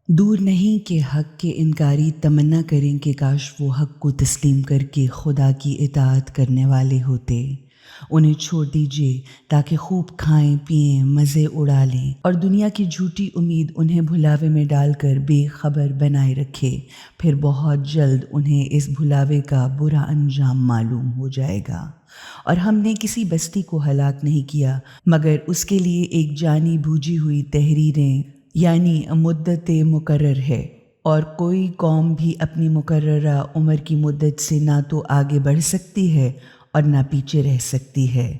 دور نہیں کہ حق کے انکاری تمنا کریں کہ کاش وہ حق کو تسلیم کر کے خدا کی اطاعت کرنے والے ہوتے۔ انہیں چھوڑ دیجیے تاکہ خوب کھائیں پئیں مزے اڑا لیں، اور دنیا کی جھوٹی امید انہیں بھلاوے میں ڈال کر بے خبر بنائے رکھے۔ پھر بہت جلد انہیں اس بھلاوے کا برا انجام معلوم ہو جائے گا۔ اور ہم نے کسی بستی کو ہلاک نہیں کیا مگر اس کے لیے ایک جانی بوجھی ہوئی تحریریں یعنی مدت مقرر ہے، اور کوئی قوم بھی اپنی مقررہ عمر کی مدت سے نہ تو آگے بڑھ سکتی ہے اور نہ پیچھے رہ سکتی ہے۔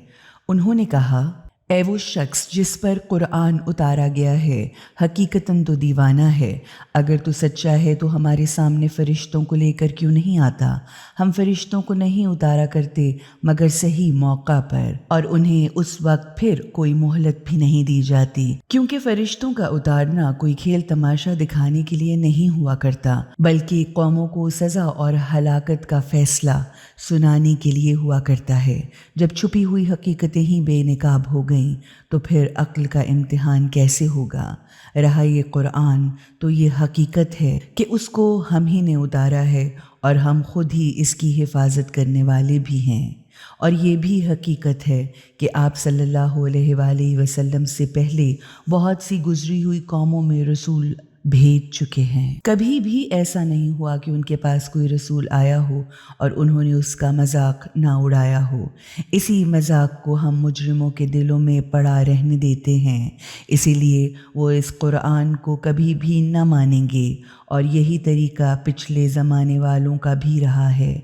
انہوں نے کہا، اے وہ شخص جس پر قرآن اتارا گیا ہے حقیقتاً تو دیوانہ ہے۔ اگر تو سچا ہے تو ہمارے سامنے فرشتوں کو لے کر کیوں نہیں آتا؟ ہم فرشتوں کو نہیں اتارا کرتے مگر صحیح موقع پر، اور انہیں اس وقت پھر کوئی مہلت بھی نہیں دی جاتی، کیونکہ فرشتوں کا اتارنا کوئی کھیل تماشا دکھانے کے لیے نہیں ہوا کرتا، بلکہ قوموں کو سزا اور ہلاکت کا فیصلہ سنانے کے لیے ہوا کرتا ہے۔ جب چھپی ہوئی حقیقتیں ہی بے نقاب ہو گئیں تو پھر عقل کا امتحان کیسے ہوگا؟ رہا یہ قرآن تو یہ حقیقت ہے کہ اس کو ہم ہی نے اتارا ہے، اور ہم خود ہی اس کی حفاظت کرنے والے بھی ہیں۔ اور یہ بھی حقیقت ہے کہ آپ صلی اللہ علیہ وآلہ وسلم سے پہلے بہت سی گزری ہوئی قوموں میں رسول بھیج چکے ہیں۔ کبھی بھی ایسا نہیں ہوا کہ ان کے پاس کوئی رسول آیا ہو اور انہوں نے اس کا مذاق نہ اڑایا ہو۔ اسی مذاق کو ہم مجرموں کے دلوں میں پڑا رہنے دیتے ہیں، اسی لیے وہ اس قرآن کو کبھی بھی نہ مانیں گے، اور یہی طریقہ پچھلے زمانے والوں کا بھی رہا ہے۔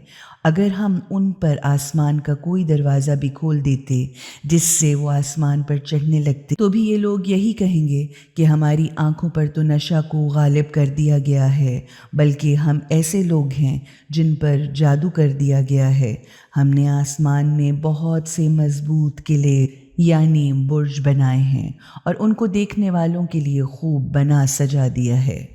اگر ہم ان پر آسمان کا کوئی دروازہ بھی کھول دیتے جس سے وہ آسمان پر چڑھنے لگتے تو بھی یہ لوگ یہی کہیں گے کہ ہماری آنکھوں پر تو نشہ کو غالب کر دیا گیا ہے، بلکہ ہم ایسے لوگ ہیں جن پر جادو کر دیا گیا ہے۔ ہم نے آسمان میں بہت سے مضبوط قلعے یعنی برج بنائے ہیں، اور ان کو دیکھنے والوں کے لیے خوب بنا سجا دیا ہے،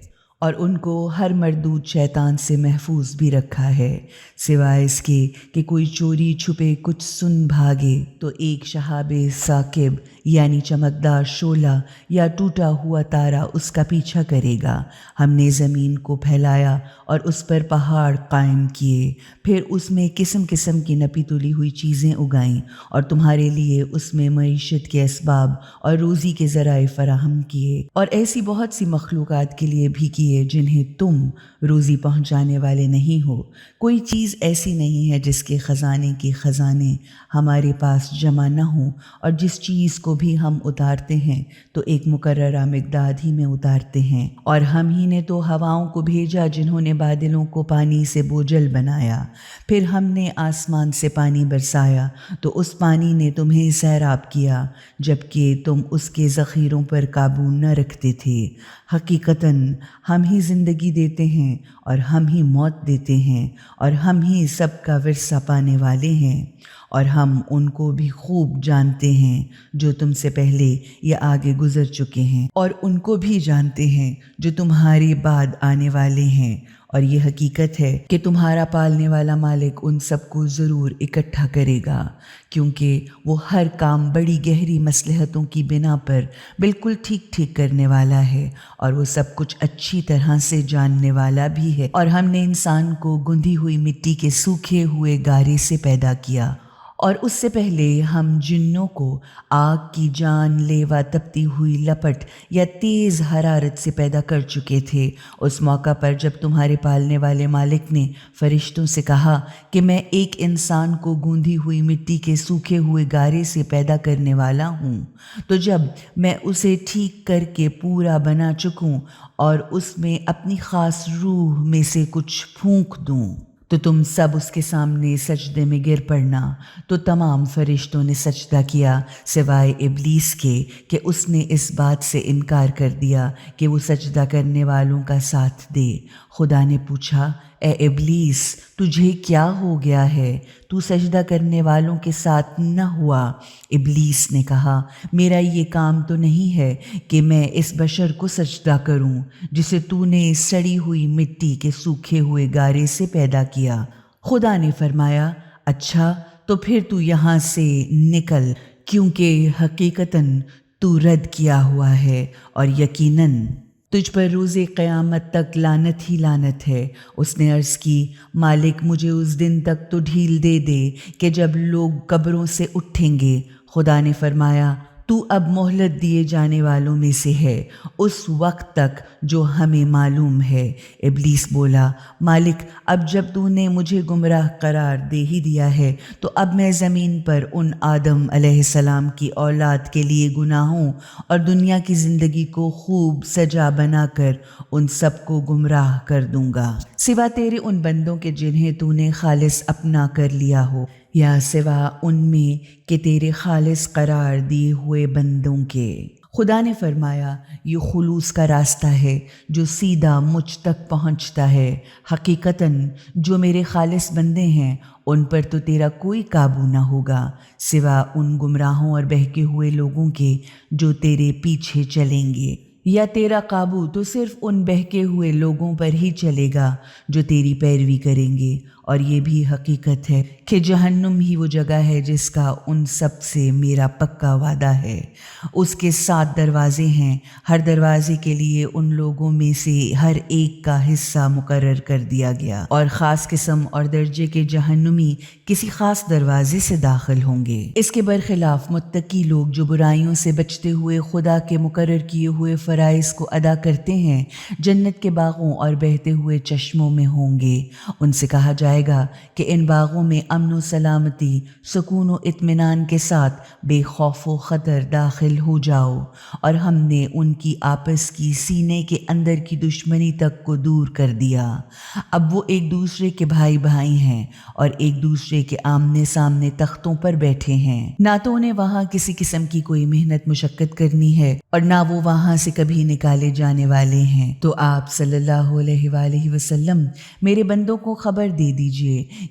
اور ان کو ہر مردود شیطان سے محفوظ بھی رکھا ہے، سوائے اس کے کہ کوئی چوری چھپے کچھ سن بھاگے تو ایک شہاب ثاقب یعنی چمکدار شعلہ یا ٹوٹا ہوا تارا اس کا پیچھا کرے گا۔ ہم نے زمین کو پھیلایا اور اس پر پہاڑ قائم کیے، پھر اس میں قسم قسم کی نپی تلی ہوئی چیزیں اگائیں، اور تمہارے لیے اس میں معیشت کے اسباب اور روزی کے ذرائع فراہم کیے، اور ایسی بہت سی مخلوقات کے لیے بھی کیے جنہیں تم روزی پہنچانے والے نہیں ہو۔ کوئی چیز ایسی نہیں ہے جس کے خزانے کے خزانے ہمارے پاس جمع نہ ہوں، اور جس چیز کو بھی ہم اتارتے ہیں تو ایک مقررہ مقدار ہی میں اتارتے ہیں۔ اور ہم ہی نے تو ہواؤں کو بھیجا جنہوں نے بادلوں کو پانی سے بوجھل بنایا، پھر ہم نے آسمان سے پانی برسایا تو اس پانی نے تمہیں سیراب کیا، جبکہ تم اس کے ذخیروں پر قابو نہ رکھتے تھے۔ حقیقتاً ہم ہی زندگی دیتے ہیں اور ہم ہی موت دیتے ہیں، اور ہم ہی سب کا ورثہ پانے والے ہیں، اور ہم ان کو بھی خوب جانتے ہیں جو تم سے پہلے یا آگے گزر چکے ہیں، اور ان کو بھی جانتے ہیں جو تمہارے بعد آنے والے ہیں۔ اور یہ حقیقت ہے کہ تمہارا پالنے والا مالک ان سب کو ضرور اکٹھا کرے گا، کیونکہ وہ ہر کام بڑی گہری مصلحتوں کی بنا پر بالکل ٹھیک ٹھیک کرنے والا ہے، اور وہ سب کچھ اچھی طرح سے جاننے والا بھی ہے۔ اور ہم نے انسان کو گندھی ہوئی مٹی کے سوکھے ہوئے گارے سے پیدا کیا، اور اس سے پہلے ہم جنوں کو آگ کی جان لیوا تپتی ہوئی لپٹ یا تیز حرارت سے پیدا کر چکے تھے۔ اس موقع پر جب تمہارے پالنے والے مالک نے فرشتوں سے کہا کہ میں ایک انسان کو گوندھی ہوئی مٹی کے سوکھے ہوئے گارے سے پیدا کرنے والا ہوں، تو جب میں اسے ٹھیک کر کے پورا بنا چکوں اور اس میں اپنی خاص روح میں سے کچھ پھونک دوں تو تم سب اس کے سامنے سجدے میں گر پڑنا۔ تو تمام فرشتوں نے سجدہ کیا سوائے ابلیس کے کہ اس نے اس بات سے انکار کر دیا کہ وہ سجدہ کرنے والوں کا ساتھ دے۔ خدا نے پوچھا، اے ابلیس، تجھے کیا ہو گیا ہے؟ تو سجدہ کرنے والوں کے ساتھ نہ ہوا؟ ابلیس نے کہا، میرا یہ کام تو نہیں ہے کہ میں اس بشر کو سجدہ کروں جسے تو نے سڑی ہوئی مٹی کے سوکھے ہوئے گارے سے پیدا کیا۔ خدا نے فرمایا، اچھا تو پھر تو یہاں سے نکل، کیونکہ حقیقتاً تو رد کیا ہوا ہے، اور یقیناً تجھ پر روز قیامت تک لعنت ہی لعنت ہے۔ اس نے عرض کی مالک مجھے اس دن تک تو ڈھیل دے دے کہ جب لوگ قبروں سے اٹھیں گے۔ خدا نے فرمایا تو اب مہلت دیے جانے والوں میں سے ہے اس وقت تک جو ہمیں معلوم ہے۔ ابلیس بولا مالک اب جب تو نے مجھے گمراہ قرار دے ہی دیا ہے تو اب میں زمین پر ان آدم علیہ السلام کی اولاد کے لیے گناہوں اور دنیا کی زندگی کو خوب سجا بنا کر ان سب کو گمراہ کر دوں گا، سوا تیرے ان بندوں کے جنہیں تو نے خالص اپنا کر لیا ہو، یا سوا ان میں کہ تیرے خالص قرار دیے ہوئے بندوں کے۔ خدا نے فرمایا یہ خلوص کا راستہ ہے جو سیدھا مجھ تک پہنچتا ہے۔ حقیقتاً جو میرے خالص بندے ہیں ان پر تو تیرا کوئی قابو نہ ہوگا سوا ان گمراہوں اور بہکے ہوئے لوگوں کے جو تیرے پیچھے چلیں گے، یا تیرا قابو تو صرف ان بہکے ہوئے لوگوں پر ہی چلے گا جو تیری پیروی کریں گے۔ اور یہ بھی حقیقت ہے کہ جہنم ہی وہ جگہ ہے جس کا ان سب سے میرا پکا وعدہ ہے۔ اس کے 7 دروازے ہیں، ہر دروازے کے لیے ان لوگوں میں سے ہر ایک کا حصہ مقرر کر دیا گیا، اور خاص قسم اور درجے کے جہنمی کسی خاص دروازے سے داخل ہوں گے۔ اس کے برخلاف متقی لوگ جو برائیوں سے بچتے ہوئے خدا کے مقرر کیے ہوئے فرائض کو ادا کرتے ہیں جنت کے باغوں اور بہتے ہوئے چشموں میں ہوں گے۔ ان سے کہا جائے گا کہ ان باغوں میں امن و سلامتی، سکون و اطمینان کے ساتھ بے خوف و خطر داخل ہو جاؤ، اور ہم نے ان کی آپس کی سینے کے اندر کی دشمنی تک کو دور کر دیا۔ اب وہ ایک دوسرے کے بھائی بھائی ہیں اور ایک دوسرے کے آمنے سامنے تختوں پر بیٹھے ہیں۔ نہ تو انہیں وہاں کسی قسم کی کوئی محنت مشقت کرنی ہے اور نہ وہ وہاں سے کبھی نکالے جانے والے ہیں۔ تو آپ صلی اللہ علیہ وآلہ وسلم میرے بندوں کو خبر دے دیجئے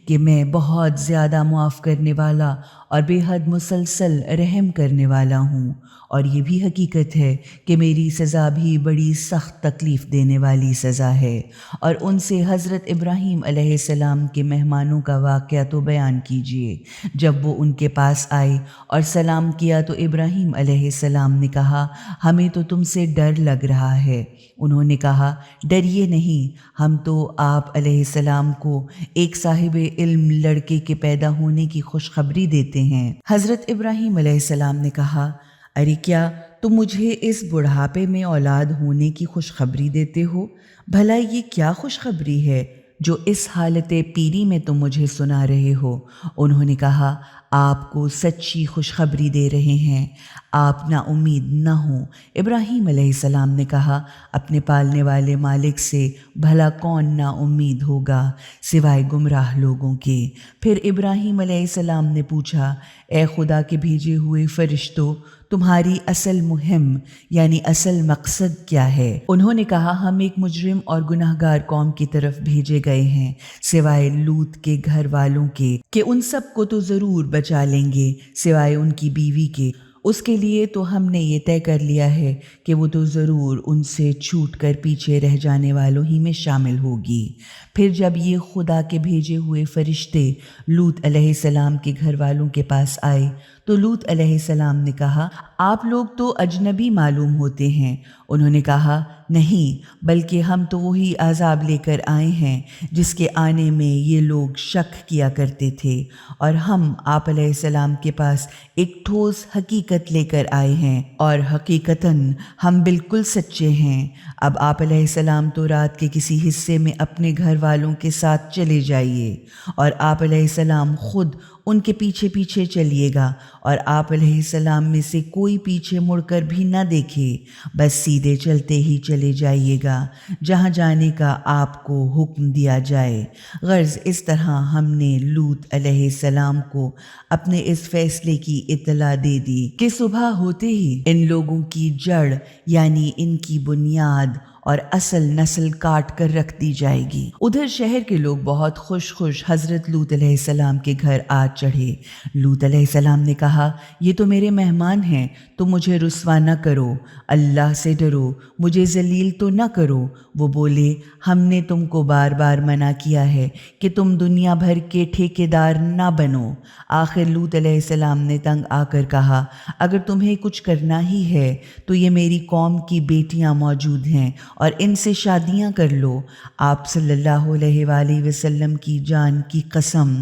کہ میں بہت زیادہ معاف کرنے والا اور بے حد مسلسل رحم کرنے والا ہوں، اور یہ بھی حقیقت ہے کہ میری سزا بھی بڑی سخت تکلیف دینے والی سزا ہے۔ اور ان سے حضرت ابراہیم علیہ السلام کے مہمانوں کا واقعہ تو بیان کیجئے۔ جب وہ ان کے پاس آئے اور سلام کیا تو ابراہیم علیہ السلام نے کہا ہمیں تو تم سے ڈر لگ رہا ہے۔ انہوں نے کہا ڈریے نہیں، ہم تو آپ علیہ السلام کو ایک صاحب علم لڑکے کے پیدا ہونے کی خوشخبری دیتے ہیں۔ حضرت ابراہیم علیہ السلام نے کہا ارے کیا تم مجھے اس بڑھاپے میں اولاد ہونے کی خوشخبری دیتے ہو؟ بھلا یہ کیا خوشخبری ہے جو اس حالت پیری میں تم مجھے سنا رہے ہو؟ انہوں نے کہا آپ کو سچی خوشخبری دے رہے ہیں، آپ نا امید نہ ہوں۔ ابراہیم علیہ السلام نے کہا اپنے پالنے والے مالک سے بھلا کون نا امید ہوگا سوائے گمراہ لوگوں کے۔ پھر ابراہیم علیہ السلام نے پوچھا اے خدا کے بھیجے ہوئے فرشتوں، تمہاری اصل مہم یعنی اصل مقصد کیا ہے؟ انہوں نے کہا ہم ایک مجرم اور گناہگار قوم کی طرف بھیجے گئے ہیں سوائے لوط کے گھر والوں کے کہ ان سب کو تو ضرور بچا لیں گے سوائے ان کی بیوی کے۔ اس کے لیے تو ہم نے یہ طے کر لیا ہے کہ وہ تو ضرور ان سے چھوٹ کر پیچھے رہ جانے والوں ہی میں شامل ہوگی۔ پھر جب یہ خدا کے بھیجے ہوئے فرشتے لوط علیہ السلام کے گھر والوں کے پاس آئے تو لوط علیہ السلام نے کہا آپ لوگ تو اجنبی معلوم ہوتے ہیں۔ انہوں نے کہا نہیں، بلکہ ہم تو وہی عذاب لے کر آئے ہیں جس کے آنے میں یہ لوگ شک کیا کرتے تھے، اور ہم آپ علیہ السلام کے پاس ایک ٹھوس حقیقت لے کر آئے ہیں، اور حقیقتاً ہم بالکل سچے ہیں۔ اب آپ علیہ السلام تو رات کے کسی حصے میں اپنے گھر والوں کے ساتھ چلے جائیے، اور آپ علیہ السلام خود ان کے پیچھے پیچھے چلیے گا، اور آپ علیہ السلام میں سے کوئی پیچھے مڑ کر بھی نہ دیکھے، بس سیدھے چلتے ہی چلے جائیے گا جہاں جانے کا آپ کو حکم دیا جائے۔ غرض اس طرح ہم نے لوط علیہ السلام کو اپنے اس فیصلے کی اطلاع دے دی کہ صبح ہوتے ہی ان لوگوں کی جڑ یعنی ان کی بنیاد اور اصل نسل کاٹ کر رکھ دی جائے گی۔ ادھر شہر کے لوگ بہت خوش حضرت لوط علیہ السلام کے گھر آ چڑھے۔ لوط علیہ السلام نے کہا، یہ تو میرے مہمان ہیں، تو مجھے رسوا نہ کرو، اللہ سے ڈرو، مجھے ذلیل تو نہ کرو۔ وہ بولے، ہم نے تم کو بار بار منع کیا ہے کہ تم دنیا بھر کے ٹھیکیدار نہ بنو۔ آخر لوط علیہ السلام نے تنگ آ کر کہا، اگر تمہیں کچھ کرنا ہی ہے تو یہ میری قوم کی بیٹیاں موجود ہیں اور ان سے شادیاں کر لو۔ آپ صلی اللہ علیہ وآلہ وسلم کی جان کی قسم،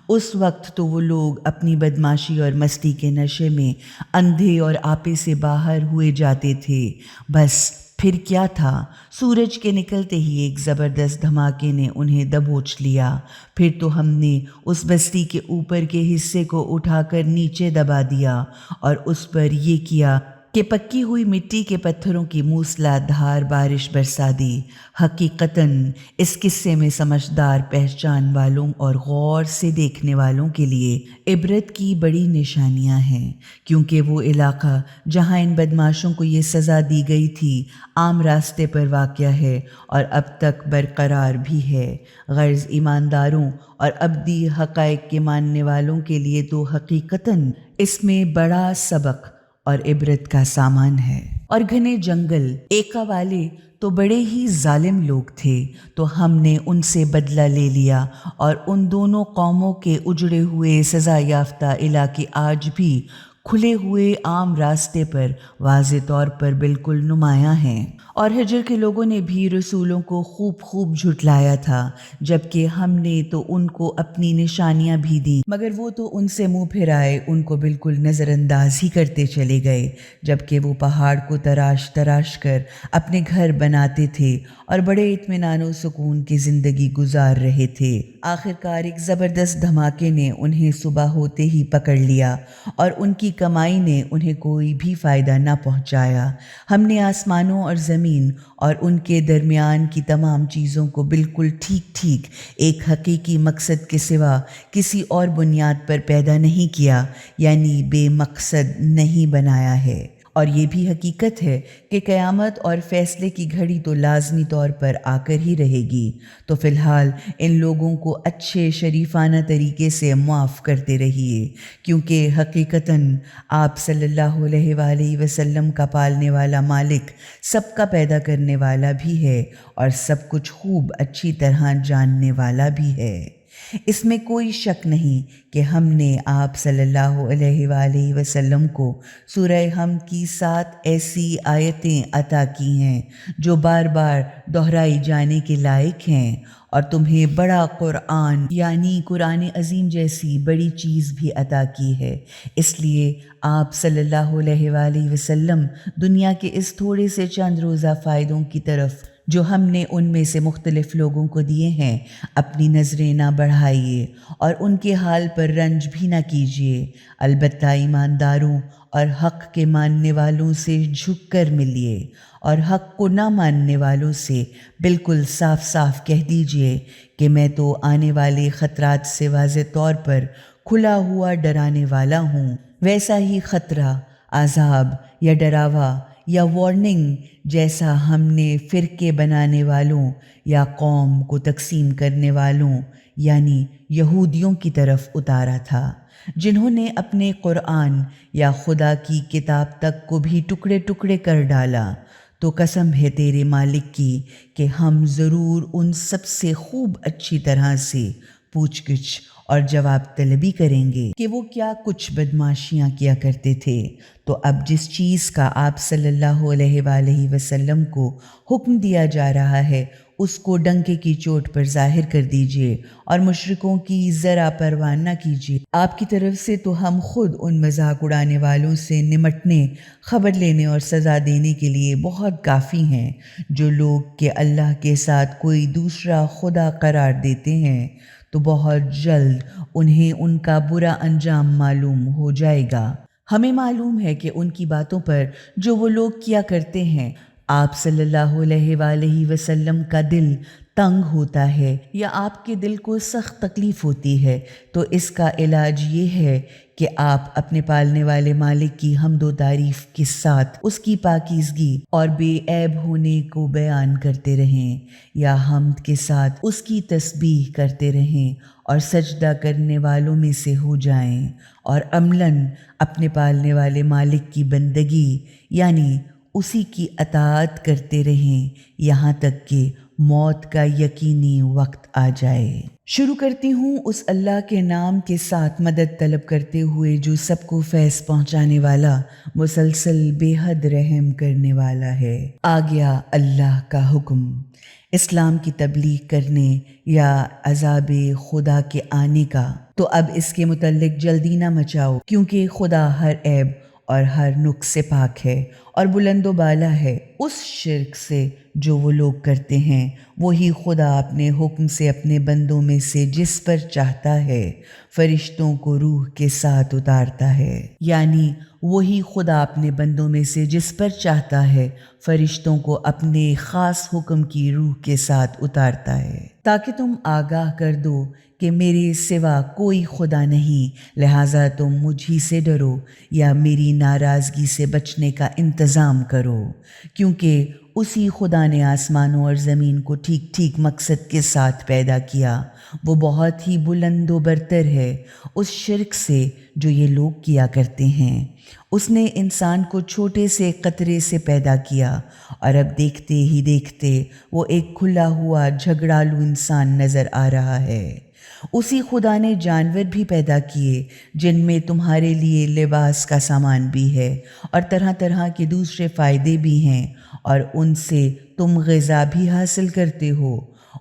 اس وقت تو وہ لوگ اپنی بدماشی اور مستی کے نشے میں اندھے اور آپے سے باہر ہوئے جاتے تھے۔ بس پھر کیا تھا، سورج کے نکلتے ہی ایک زبردست دھماکے نے انہیں دبوچ لیا۔ پھر تو ہم نے اس بستی کے اوپر کے حصے کو اٹھا کر نیچے دبا دیا اور اس پر یہ کیا کہ پکی ہوئی مٹی کے پتھروں کی موسلا دھار بارش برسا دی۔ حقیقتاً اس قصے میں سمجھدار پہچان والوں اور غور سے دیکھنے والوں کے لیے عبرت کی بڑی نشانیاں ہیں، کیونکہ وہ علاقہ جہاں ان بدماشوں کو یہ سزا دی گئی تھی عام راستے پر واقع ہے اور اب تک برقرار بھی ہے۔ غرض ایمانداروں اور ابدی حقائق کے ماننے والوں کے لیے تو حقیقتاً اس میں بڑا سبق اور عبرت کا سامان ہے۔ اور گھنے جنگل ایکا والے تو بڑے ہی ظالم لوگ تھے، تو ہم نے ان سے بدلہ لے لیا اور ان دونوں قوموں کے اجڑے ہوئے سزا یافتہ علاقے آج بھی کھلے ہوئے عام راستے پر واضح طور پر بالکل نمایاں ہیں۔ اور ہجر کے لوگوں نے بھی رسولوں کو خوب جھٹلایا تھا، جبکہ ہم نے تو ان کو اپنی نشانیاں بھی دیں، مگر وہ تو ان سے منہ پھرائے ان کو بالکل نظر انداز ہی کرتے چلے گئے، جبکہ وہ پہاڑ کو تراش کر اپنے گھر بناتے تھے اور بڑے اطمینان و سکون کی زندگی گزار رہے تھے۔ آخرکار ایک زبردست دھماکے نے انہیں صبح ہوتے ہی پکڑ لیا اور ان کی کمائی نے انہیں کوئی بھی فائدہ نہ پہنچایا۔ ہم نے آسمانوں اور زمین اور ان کے درمیان کی تمام چیزوں کو بالکل ٹھیک ایک حقیقی مقصد کے سوا کسی اور بنیاد پر پیدا نہیں کیا، یعنی بے مقصد نہیں بنایا ہے۔ اور یہ بھی حقیقت ہے کہ قیامت اور فیصلے کی گھڑی تو لازمی طور پر آ کر ہی رہے گی۔ تو فی الحال ان لوگوں کو اچھے شریفانہ طریقے سے معاف کرتے رہیے، کیونکہ حقیقتاً آپ صلی اللہ علیہ وآلہ وسلم کا پالنے والا مالک سب کا پیدا کرنے والا بھی ہے اور سب کچھ خوب اچھی طرح جاننے والا بھی ہے۔ اس میں کوئی شک نہیں کہ ہم نے آپ صلی اللہ علیہ وآلہ وسلم کو سورہ حمد کی 7 ایسی آیتیں عطا کی ہیں جو بار بار دہرائی جانے کے لائق ہیں، اور تمہیں بڑا قرآن یعنی قرآن عظیم جیسی بڑی چیز بھی عطا کی ہے۔ اس لیے آپ صلی اللہ علیہ وآلہ وسلم دنیا کے اس تھوڑے سے چند روزہ فائدوں کی طرف جو ہم نے ان میں سے مختلف لوگوں کو دیے ہیں اپنی نظریں نہ بڑھائیے اور ان کے حال پر رنج بھی نہ کیجیے، البتہ ایمانداروں اور حق کے ماننے والوں سے جھک کر ملیے اور حق کو نہ ماننے والوں سے بالکل صاف کہہ دیجیے کہ میں تو آنے والے خطرات سے واضح طور پر کھلا ہوا ڈرانے والا ہوں۔ ویسا ہی خطرہ، عذاب یا ڈراوا یا وارننگ جیسا ہم نے فرقے بنانے والوں یا قوم کو تقسیم کرنے والوں یعنی یہودیوں کی طرف اتارا تھا، جنہوں نے اپنے قرآن یا خدا کی کتاب تک کو بھی ٹکڑے کر ڈالا۔ تو قسم ہے تیرے مالک کی کہ ہم ضرور ان سب سے خوب اچھی طرح سے پوچھ گچھ اور جواب طلبی کریں گے کہ وہ کیا کچھ بدماشیاں کیا کرتے تھے۔ تو اب جس چیز کا آپ صلی اللہ علیہ وآلہ وسلم کو حکم دیا جا رہا ہے اس کو ڈنکے کی چوٹ پر ظاہر کر دیجئے اور مشرکوں کی ذرا پرواہ نہ کیجیے۔ آپ کی طرف سے تو ہم خود ان مذاق اڑانے والوں سے نمٹنے، خبر لینے اور سزا دینے کے لیے بہت کافی ہیں، جو لوگ کہ اللہ کے ساتھ کوئی دوسرا خدا قرار دیتے ہیں، تو بہت جلد انہیں ان کا برا انجام معلوم ہو جائے گا۔ ہمیں معلوم ہے کہ ان کی باتوں پر جو وہ لوگ کیا کرتے ہیں آپ صلی اللہ علیہ وآلہ وسلم کا دل تنگ ہوتا ہے یا آپ کے دل کو سخت تکلیف ہوتی ہے، تو اس کا علاج یہ ہے کہ آپ اپنے پالنے والے مالک کی حمد و تعریف کے ساتھ اس کی پاکیزگی اور بے عیب ہونے کو بیان کرتے رہیں، یا حمد کے ساتھ اس کی تسبیح کرتے رہیں اور سجدہ کرنے والوں میں سے ہو جائیں، اور عملاً اپنے پالنے والے مالک کی بندگی یعنی اسی کی اطاعت کرتے رہیں یہاں تک کہ موت کا یقینی وقت آ جائے۔ شروع کرتی ہوں اس اللہ کے نام کے ساتھ مدد طلب کرتے ہوئے جو سب کو فیض پہنچانے والا، مسلسل بے حد رحم کرنے والا ہے۔ آ گیا اللہ کا حکم، اسلام کی تبلیغ کرنے یا عذاب خدا کے آنے کا، تو اب اس کے متعلق جلدی نہ مچاؤ، کیونکہ خدا ہر عیب اور ہر نقص سے پاک ہے اور بلند و بالا ہے۔ اس شرک سے جو وہ لوگ کرتے ہیں، وہی خدا اپنے حکم سے اپنے بندوں میں سے جس پر چاہتا ہے فرشتوں کو روح کے ساتھ اتارتا ہے، یعنی وہی خدا اپنے بندوں میں سے جس پر چاہتا ہے فرشتوں کو اپنے خاص حکم کی روح کے ساتھ اتارتا ہے، تاکہ تم آگاہ کر دو کہ میرے سوا کوئی خدا نہیں، لہٰذا تم مجھ ہی سے ڈرو یا میری ناراضگی سے بچنے کا انتظام کرو، کیونکہ اسی خدا نے آسمانوں اور زمین کو ٹھیک ٹھیک مقصد کے ساتھ پیدا کیا۔ وہ بہت ہی بلند و برتر ہے اس شرک سے جو یہ لوگ کیا کرتے ہیں۔ اس نے انسان کو چھوٹے سے قطرے سے پیدا کیا، اور اب دیکھتے ہی دیکھتے وہ ایک کھلا ہوا جھگڑالو انسان نظر آ رہا ہے۔ اسی خدا نے جانور بھی پیدا کیے جن میں تمہارے لیے لباس کا سامان بھی ہے اور طرح طرح کے دوسرے فائدے بھی ہیں، اور ان سے تم غذا بھی حاصل کرتے ہو۔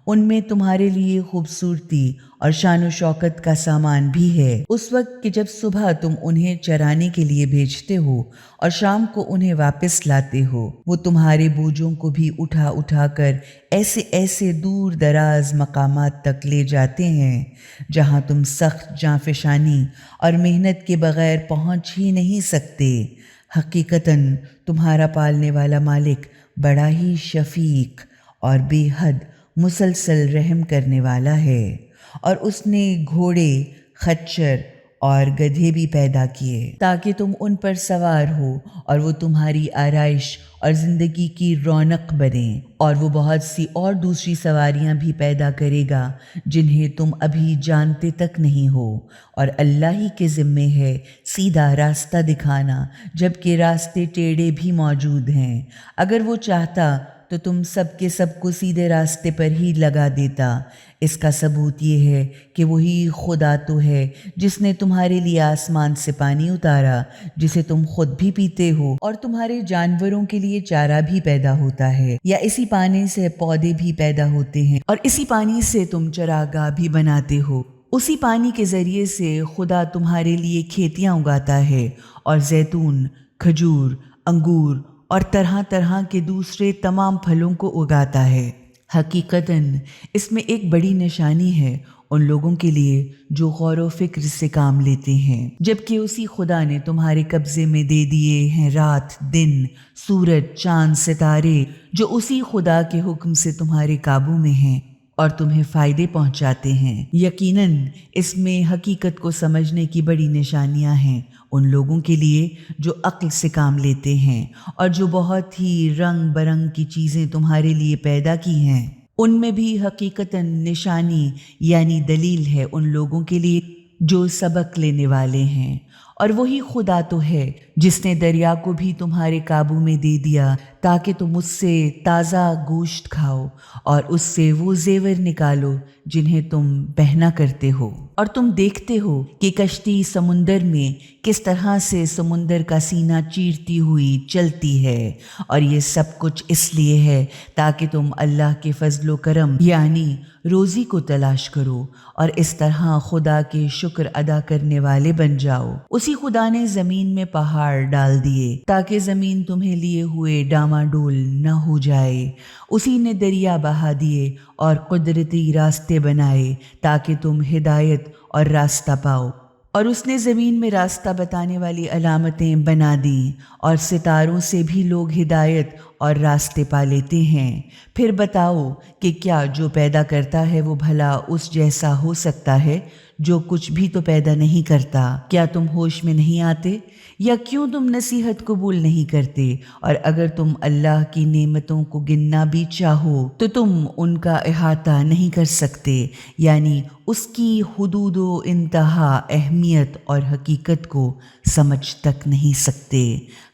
ان میں تمہارے لیے خوبصورتی اور شان و شوکت کا سامان بھی ہے۔ اس وقت کہ جب صبح تم انہیں چرانے کے لیے بھیجتے ہو اور شام کو انہیں واپس لاتے ہو، وہ تمہارے بوجھوں کو بھی اٹھا اٹھا کر ایسے ایسے دور دراز مقامات تک لے جاتے ہیں جہاں تم سخت جانفشانی اور محنت کے بغیر پہنچ ہی نہیں سکتے۔ حقیقتاً تمہارا پالنے والا مالک بڑا ہی شفیق اور بے حد مسلسل رحم کرنے والا ہے۔ اور اس نے گھوڑے، خچر اور گدھے بھی پیدا کیے تاکہ تم ان پر سوار ہو اور وہ تمہاری آرائش اور زندگی کی رونق بنیں، اور وہ بہت سی اور دوسری سواریاں بھی پیدا کرے گا جنہیں تم ابھی جانتے تک نہیں ہو، اور اللہ ہی کے ذمے ہے سیدھا راستہ دکھانا، جبکہ راستے ٹیڑھے بھی موجود ہیں۔ اگر وہ چاہتا تو تم سب کے سب کو سیدھے راستے پر ہی لگا دیتا۔ اس کا ثبوت یہ ہے کہ وہی خدا تو ہے جس نے تمہارے لیے آسمان سے پانی اتارا جسے تم خود بھی پیتے ہو، اور تمہارے جانوروں کے لیے چارہ بھی پیدا ہوتا ہے، یا اسی پانی سے پودے بھی پیدا ہوتے ہیں، اور اسی پانی سے تم چراگاہ بھی بناتے ہو۔ اسی پانی کے ذریعے سے خدا تمہارے لیے کھیتیاں اگاتا ہے اور زیتون، کھجور، انگور اور طرح طرح کے دوسرے تمام پھلوں کو اگاتا ہے۔ حقیقتاً اس میں ایک بڑی نشانی ہے ان لوگوں کے لیے جو غور و فکر سے کام لیتے ہیں، جبکہ اسی خدا نے تمہارے قبضے میں دے دیے ہیں رات، دن، سورج، چاند، ستارے، جو اسی خدا کے حکم سے تمہارے قابو میں ہیں اور تمہیں فائدے پہنچاتے ہیں۔ یقیناً اس میں حقیقت کو سمجھنے کی بڑی نشانیاں ہیں ان لوگوں کے لیے جو عقل سے کام لیتے ہیں، اور جو بہت ہی رنگ برنگ کی چیزیں تمہارے لیے پیدا کی ہیں۔ ان میں بھی حقیقتاً نشانی یعنی دلیل ہے ان لوگوں کے لیے جو سبق لینے والے ہیں۔ اور وہی خدا تو ہے جس نے دریا کو بھی تمہارے قابو میں دے دیا تاکہ تم اس سے تازہ گوشت کھاؤ اور اس سے وہ زیور نکالو جنہیں تم پہنا کرتے ہو، اور تم دیکھتے ہو کہ کشتی سمندر میں کس طرح سے سمندر کا سینہ چیرتی ہوئی چلتی ہے، اور یہ سب کچھ اس لیے ہے تاکہ تم اللہ کے فضل و کرم یعنی روزی کو تلاش کرو اور اس طرح خدا کے شکر ادا کرنے والے بن جاؤ۔ اسی خدا نے زمین میں پہاڑ ڈال دیے تاکہ زمین تمہیں لیے ہوئے ڈاماڈول نہ ہو جائے۔ اسی نے دریا بہا دیے اور قدرتی راستے بنائے تاکہ تم ہدایت اور راستہ پاؤ، اور اس نے زمین میں راستہ بتانے والی علامتیں بنا دیں، اور ستاروں سے بھی لوگ ہدایت اور راستے پا لیتے ہیں۔ پھر بتاؤ کہ کیا جو پیدا کرتا ہے وہ بھلا اس جیسا ہو سکتا ہے جو کچھ بھی تو پیدا نہیں کرتا؟ کیا تم ہوش میں نہیں آتے؟ یا کیوں تم نصیحت قبول نہیں کرتے؟ اور اگر تم اللہ کی نعمتوں کو گننا بھی چاہو تو تم ان کا احاطہ نہیں کر سکتے، یعنی اس کی حدود و انتہا، اہمیت اور حقیقت کو سمجھ تک نہیں سکتے۔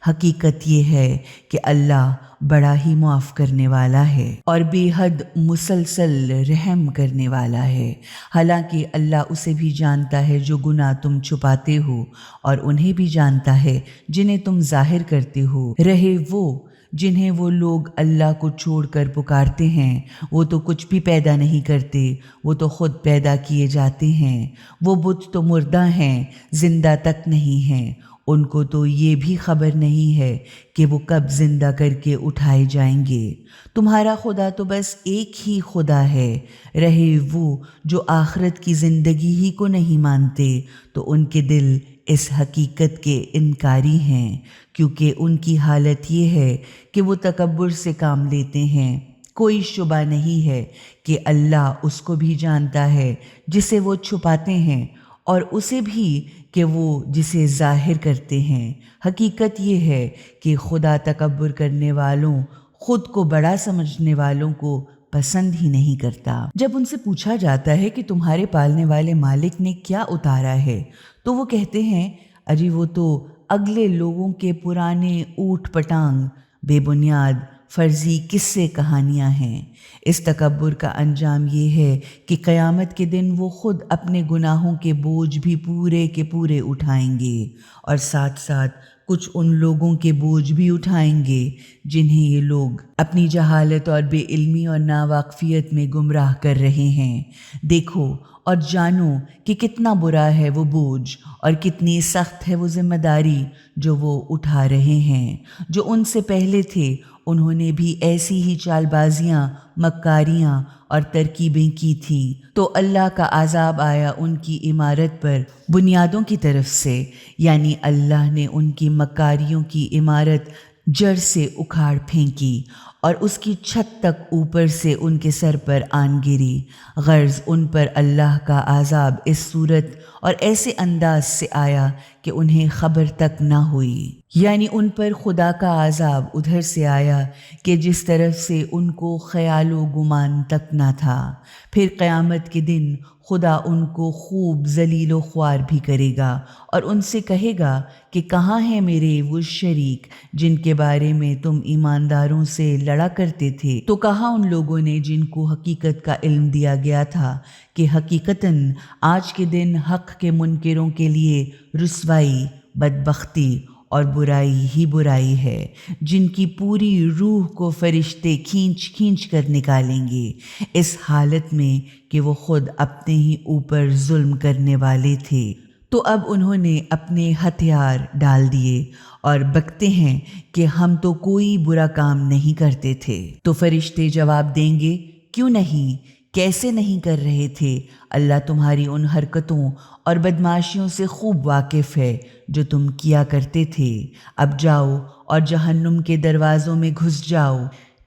حقیقت یہ ہے کہ اللہ بڑا ہی معاف کرنے والا ہے اور بے حد مسلسل رحم کرنے والا ہے۔ حالانکہ اللہ اسے بھی جانتا ہے جو گناہ تم چھپاتے ہو، اور انہیں بھی جانتا ہے جنہیں تم ظاہر کرتے ہو۔ رہے وہ جنہیں وہ لوگ اللہ کو چھوڑ کر پکارتے ہیں، وہ تو کچھ بھی پیدا نہیں کرتے، وہ تو خود پیدا کیے جاتے ہیں۔ وہ بت تو مردہ ہیں، زندہ تک نہیں ہیں، ان کو تو یہ بھی خبر نہیں ہے کہ وہ کب زندہ کر کے اٹھائے جائیں گے۔ تمہارا خدا تو بس ایک ہی خدا ہے۔ رہے وہ جو آخرت کی زندگی ہی کو نہیں مانتے، تو ان کے دل اس حقیقت کے انکاری ہیں، کیونکہ ان کی حالت یہ ہے کہ وہ تکبر سے کام لیتے ہیں۔ کوئی شبہ نہیں ہے کہ اللہ اس کو بھی جانتا ہے جسے وہ چھپاتے ہیں، اور اسے بھی کہ وہ جسے ظاہر کرتے ہیں۔ حقیقت یہ ہے کہ خدا تکبر کرنے والوں، خود کو بڑا سمجھنے والوں کو پسند ہی نہیں کرتا۔ جب ان سے پوچھا جاتا ہے کہ تمہارے پالنے والے مالک نے کیا اتارا ہے، تو وہ کہتے ہیں اجی وہ تو اگلے لوگوں کے پرانے اوٹ پٹانگ بے بنیاد فرضی قصے کہانیاں ہیں۔ اس تکبر کا انجام یہ ہے کہ قیامت کے دن وہ خود اپنے گناہوں کے بوجھ بھی پورے کے پورے اٹھائیں گے، اور ساتھ ساتھ کچھ ان لوگوں کے بوجھ بھی اٹھائیں گے جنہیں یہ لوگ اپنی جہالت اور بے علمی اور ناواقفیت میں گمراہ کر رہے ہیں۔ دیکھو اور جانو کہ کتنا برا ہے وہ بوجھ اور کتنی سخت ہے وہ ذمہ داری جو وہ اٹھا رہے ہیں۔ جو ان سے پہلے تھے انہوں نے بھی ایسی ہی چال بازیاں، مکاریاں اور ترکیبیں کی تھیں، تو اللہ کا عذاب آیا ان کی عمارت پر بنیادوں کی طرف سے، یعنی اللہ نے ان کی مکاریوں کی عمارت جڑ سے اکھاڑ پھینکی اور اس کی چھت تک اوپر سے ان کے سر پر آن گری۔ غرض ان پر اللہ کا عذاب اس صورت اور ایسے انداز سے آیا کہ انہیں خبر تک نہ ہوئی، یعنی ان پر خدا کا عذاب ادھر سے آیا کہ جس طرف سے ان کو خیال و گمان تک نہ تھا۔ پھر قیامت کے دن خدا ان کو خوب ذلیل و خوار بھی کرے گا اور ان سے کہے گا کہ کہاں ہیں میرے وہ شریک جن کے بارے میں تم ایمانداروں سے لڑا کرتے تھے؟ تو کہاں ان لوگوں نے جن کو حقیقت کا علم دیا گیا تھا کہ حقیقتاً آج کے دن حق کے منکروں کے لیے رسوائی، بدبختی اور برائی ہی برائی ہے، جن کی پوری روح کو فرشتے کھینچ کھینچ کر نکالیں گے، اس حالت میں کہ وہ خود اپنے ہی اوپر ظلم کرنے والے تھے۔ تو اب انہوں نے اپنے ہتھیار ڈال دیے اور بکتے ہیں کہ ہم تو کوئی برا کام نہیں کرتے تھے۔ تو فرشتے جواب دیں گے کیوں نہیں، کیسے نہیں کر رہے تھے؟ اللہ تمہاری ان حرکتوں اور بدمعاشیوں سے خوب واقف ہے جو تم کیا کرتے تھے۔ اب جاؤ اور جہنم کے دروازوں میں گھس جاؤ،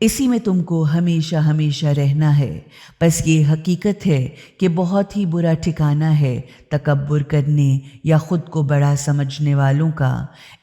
اسی میں تم کو ہمیشہ ہمیشہ رہنا ہے۔ بس یہ حقیقت ہے کہ بہت ہی برا ٹھکانہ ہے تکبر کرنے یا خود کو بڑا سمجھنے والوں کا۔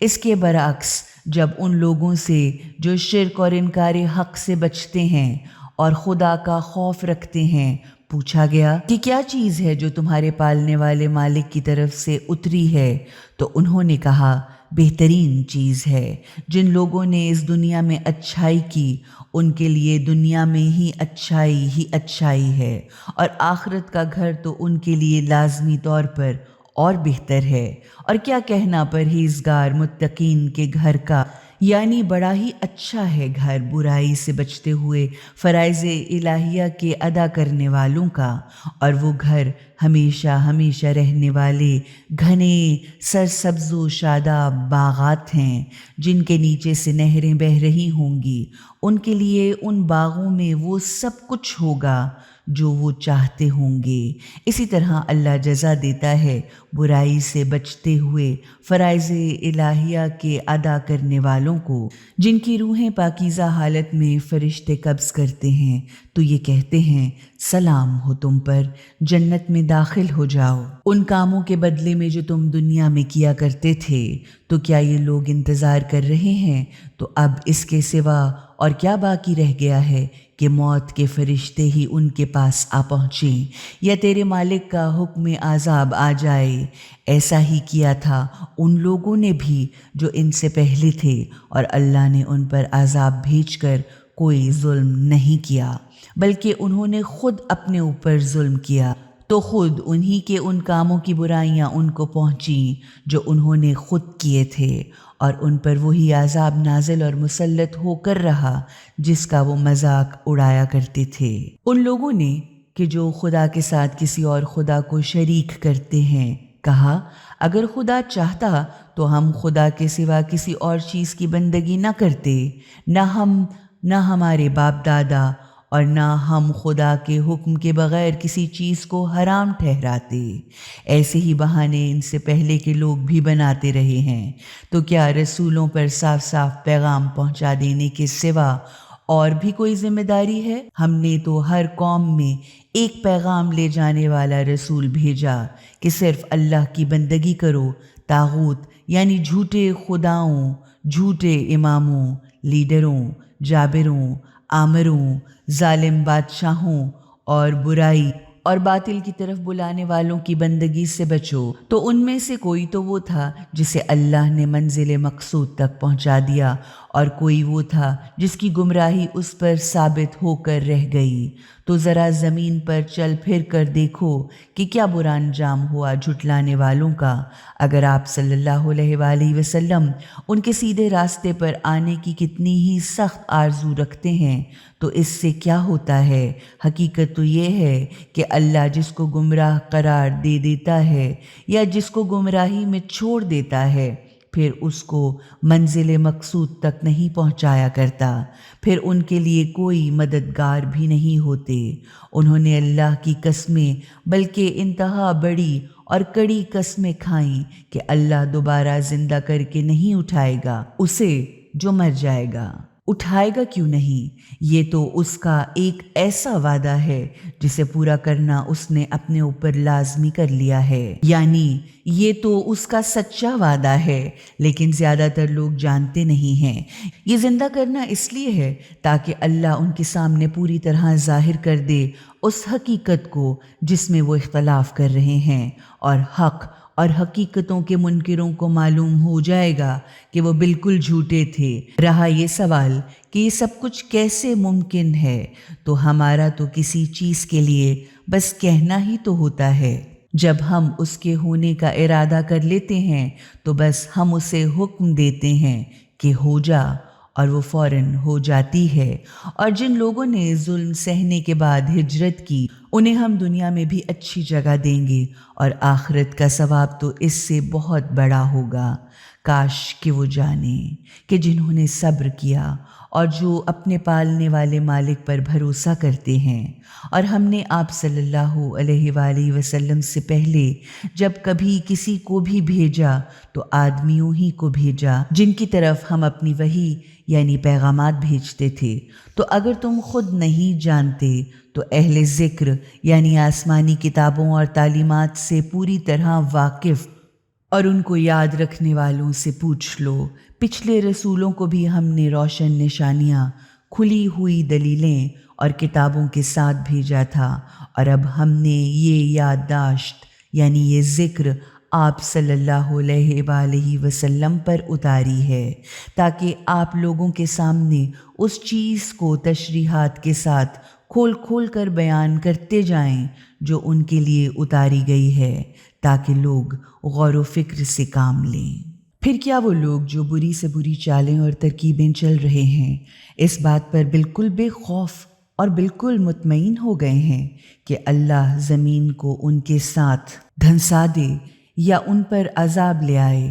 اس کے برعکس جب ان لوگوں سے جو شرک اور انکار حق سے بچتے ہیں اور خدا کا خوف رکھتے ہیں پوچھا گیا کہ کیا چیز ہے جو تمہارے پالنے والے مالک کی طرف سے اتری ہے، تو انہوں نے کہا بہترین چیز ہے۔ جن لوگوں نے اس دنیا میں اچھائی کی ان کے لیے دنیا میں ہی اچھائی ہے، اور آخرت کا گھر تو ان کے لیے لازمی طور پر اور بہتر ہے۔ اور کیا کہنا پرہیزگار متقین کے گھر کا، یعنی بڑا ہی اچھا ہے گھر برائی سے بچتے ہوئے فرائض الہیہ کے ادا کرنے والوں کا، اور وہ گھر ہمیشہ ہمیشہ رہنے والے گھنے سرسبز و شاداب باغات ہیں جن کے نیچے سے نہریں بہہ رہی ہوں گی، ان کے لیے ان باغوں میں وہ سب کچھ ہوگا جو وہ چاہتے ہوں گے۔ اسی طرح اللہ جزا دیتا ہے برائی سے بچتے ہوئے فرائض الہیہ کے ادا کرنے والوں کو، جن کی روحیں پاکیزہ حالت میں فرشتے قبض کرتے ہیں تو یہ کہتے ہیں سلام ہو تم پر، جنت میں داخل ہو جاؤ ان کاموں کے بدلے میں جو تم دنیا میں کیا کرتے تھے۔ تو کیا یہ لوگ انتظار کر رہے ہیں؟ تو اب اس کے سوا اور کیا باقی رہ گیا ہے کہ موت کے فرشتے ہی ان کے پاس آ پہنچیں یا تیرے مالک کا حکم عذاب آ جائے۔ ایسا ہی کیا تھا ان لوگوں نے بھی جو ان سے پہلے تھے، اور اللہ نے ان پر عذاب بھیج کر کوئی ظلم نہیں کیا، بلکہ انہوں نے خود اپنے اوپر ظلم کیا، تو خود انہی کے ان کاموں کی برائیاں ان کو پہنچیں جو انہوں نے خود کیے تھے، اور ان پر وہی عذاب نازل اور مسلط ہو کر رہا جس کا وہ مذاق اڑایا کرتے تھے۔ ان لوگوں نے کہ جو خدا کے ساتھ کسی اور خدا کو شریک کرتے ہیں کہا، اگر خدا چاہتا تو ہم خدا کے سوا کسی اور چیز کی بندگی نہ کرتے، نہ ہمارے باپ دادا، اور نہ ہم خدا کے حکم کے بغیر کسی چیز کو حرام ٹھہراتے۔ ایسے ہی بہانے ان سے پہلے کے لوگ بھی بناتے رہے ہیں۔ تو کیا رسولوں پر صاف صاف پیغام پہنچا دینے کے سوا اور بھی کوئی ذمہ داری ہے؟ ہم نے تو ہر قوم میں ایک پیغام لے جانے والا رسول بھیجا کہ صرف اللہ کی بندگی کرو، طاغوت یعنی جھوٹے خداؤں، جھوٹے اماموں، لیڈروں، جابروں، آمروں، ظالم بادشاہوں اور برائی اور باطل کی طرف بلانے والوں کی بندگی سے بچو۔ تو ان میں سے کوئی تو وہ تھا جسے اللہ نے منزل مقصود تک پہنچا دیا، اور کوئی وہ تھا جس کی گمراہی اس پر ثابت ہو کر رہ گئی۔ تو ذرا زمین پر چل پھر کر دیکھو کہ کیا برا انجام ہوا جھٹلانے والوں کا۔ اگر آپ صلی اللہ علیہ وآلہ وسلم ان کے سیدھے راستے پر آنے کی کتنی ہی سخت آرزو رکھتے ہیں تو اس سے کیا ہوتا ہے؟ حقیقت تو یہ ہے کہ اللہ جس کو گمراہ قرار دے دیتا ہے یا جس کو گمراہی میں چھوڑ دیتا ہے، پھر اس کو منزل مقصود تک نہیں پہنچایا کرتا، پھر ان کے لیے کوئی مددگار بھی نہیں ہوتے۔ انہوں نے اللہ کی قسمیں بلکہ انتہا بڑی اور کڑی قسمیں کھائیں کہ اللہ دوبارہ زندہ کر کے نہیں اٹھائے گا اسے جو مر جائے گا۔ اٹھائے گا کیوں نہیں؟ یہ تو اس کا ایک ایسا وعدہ ہے جسے پورا کرنا اس نے اپنے اوپر لازمی کر لیا ہے، یعنی یہ تو اس کا سچا وعدہ ہے، لیکن زیادہ تر لوگ جانتے نہیں ہیں۔ یہ زندہ کرنا اس لیے ہے تاکہ اللہ ان کے سامنے پوری طرح ظاہر کر دے اس حقیقت کو جس میں وہ اختلاف کر رہے ہیں، اور حق اور حقیقتوں کے منکروں کو معلوم ہو جائے گا کہ وہ بالکل جھوٹے تھے۔ رہا یہ سوال کہ یہ سب کچھ کیسے ممکن ہے، تو ہمارا تو کسی چیز کے لیے بس کہنا ہی تو ہوتا ہے۔ جب ہم اس کے ہونے کا ارادہ کر لیتے ہیں تو بس ہم اسے حکم دیتے ہیں کہ ہو جا، اور وہ فوراً ہو جاتی ہے۔ اور جن لوگوں نے ظلم سہنے کے بعد ہجرت کی، انہیں ہم دنیا میں بھی اچھی جگہ دیں گے، اور آخرت کا ثواب تو اس سے بہت بڑا ہوگا۔ کاش کہ وہ جانیں کہ جنہوں نے صبر کیا اور جو اپنے پالنے والے مالک پر بھروسہ کرتے ہیں، اور ہم نے آپ صلی اللہ علیہ وآلہ وسلم سے پہلے جب کبھی کسی کو بھی بھیجا تو آدمیوں ہی کو بھیجا جن کی طرف ہم اپنی وحی یعنی پیغامات بھیجتے تھے۔ تو اگر تم خود نہیں جانتے تو اہل ذکر یعنی آسمانی کتابوں اور تعلیمات سے پوری طرح واقف اور ان کو یاد رکھنے والوں سے پوچھ لو۔ پچھلے رسولوں کو بھی ہم نے روشن نشانیاں، کھلی ہوئی دلیلیں اور کتابوں کے ساتھ بھیجا تھا، اور اب ہم نے یہ یادداشت یعنی یہ ذکر آپ صلی اللہ علیہ وآلہ وسلم پر اتاری ہے تاکہ آپ لوگوں کے سامنے اس چیز کو تشریحات کے ساتھ کھول کھول کر بیان کرتے جائیں جو ان کے لیے اتاری گئی ہے، تاکہ لوگ غور و فکر سے کام لیں۔ پھر کیا وہ لوگ جو بری سے بری چالیں اور ترکیبیں چل رہے ہیں اس بات پر بالکل بے خوف اور بالکل مطمئن ہو گئے ہیں کہ اللہ زمین کو ان کے ساتھ دھنسا دے یا ان پر عذاب لے آئے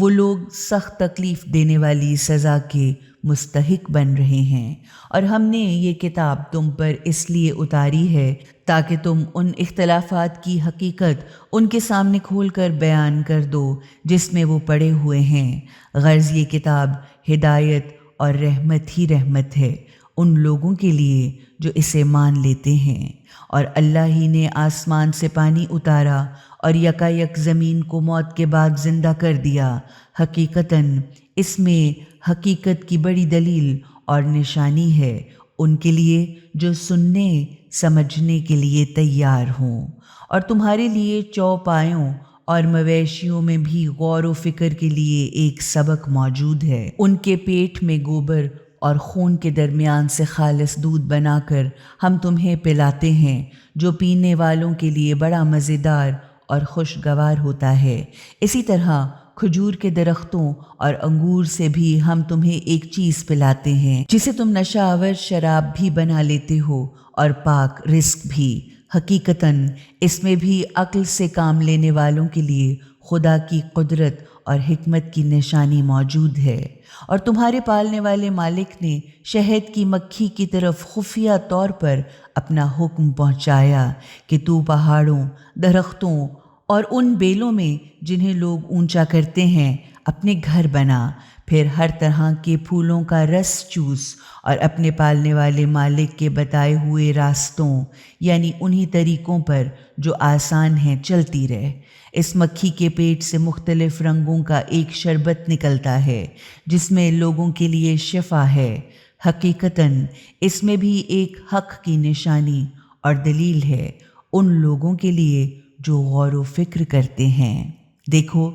وہ لوگ سخت تکلیف دینے والی سزا کے مستحق بن رہے ہیں، اور ہم نے یہ کتاب تم پر اس لیے اتاری ہے تاکہ تم ان اختلافات کی حقیقت ان کے سامنے کھول کر بیان کر دو جس میں وہ پڑے ہوئے ہیں۔ غرض یہ کتاب ہدایت اور رحمت ہی رحمت ہے ان لوگوں کے لیے جو اسے مان لیتے ہیں۔ اور اللہ ہی نے آسمان سے پانی اتارا اور یکایک زمین کو موت کے بعد زندہ کر دیا۔ حقیقتاً اس میں حقیقت کی بڑی دلیل اور نشانی ہے ان کے لیے جو سننے سمجھنے کے لیے تیار ہوں۔ اور تمہارے لیے چوپایوں اور مویشیوں میں بھی غور و فکر کے لیے ایک سبق موجود ہے۔ ان کے پیٹ میں گوبر اور خون کے درمیان سے خالص دودھ بنا کر ہم تمہیں پلاتے ہیں، جو پینے والوں کے لیے بڑا مزیدار اور خوشگوار ہوتا ہے۔ اسی طرح کھجور کے درختوں اور انگور سے بھی ہم تمہیں ایک چیز پلاتے ہیں جسے تم نشہ آور شراب بھی بنا لیتے ہو اور پاک رزق بھی۔ حقیقتاً اس میں بھی عقل سے کام لینے والوں کے لیے خدا کی قدرت اور حکمت کی نشانی موجود ہے۔ اور تمہارے پالنے والے مالک نے شہد کی مکھی کی طرف خفیہ طور پر اپنا حکم پہنچایا کہ تو پہاڑوں، درختوں اور ان بیلوں میں جنہیں لوگ اونچا کرتے ہیں اپنے گھر بنا، پھر ہر طرح کے پھولوں کا رس چوس اور اپنے پالنے والے مالک کے بتائے ہوئے راستوں یعنی انہی طریقوں پر جو آسان ہیں چلتی رہ۔ اس مکھی کے پیٹ سے مختلف رنگوں کا ایک شربت نکلتا ہے جس میں لوگوں کے لیے شفا ہے۔ حقیقتاً اس میں بھی ایک حق کی نشانی اور دلیل ہے ان لوگوں کے لیے جو غور و فکر کرتے ہیں۔ دیکھو،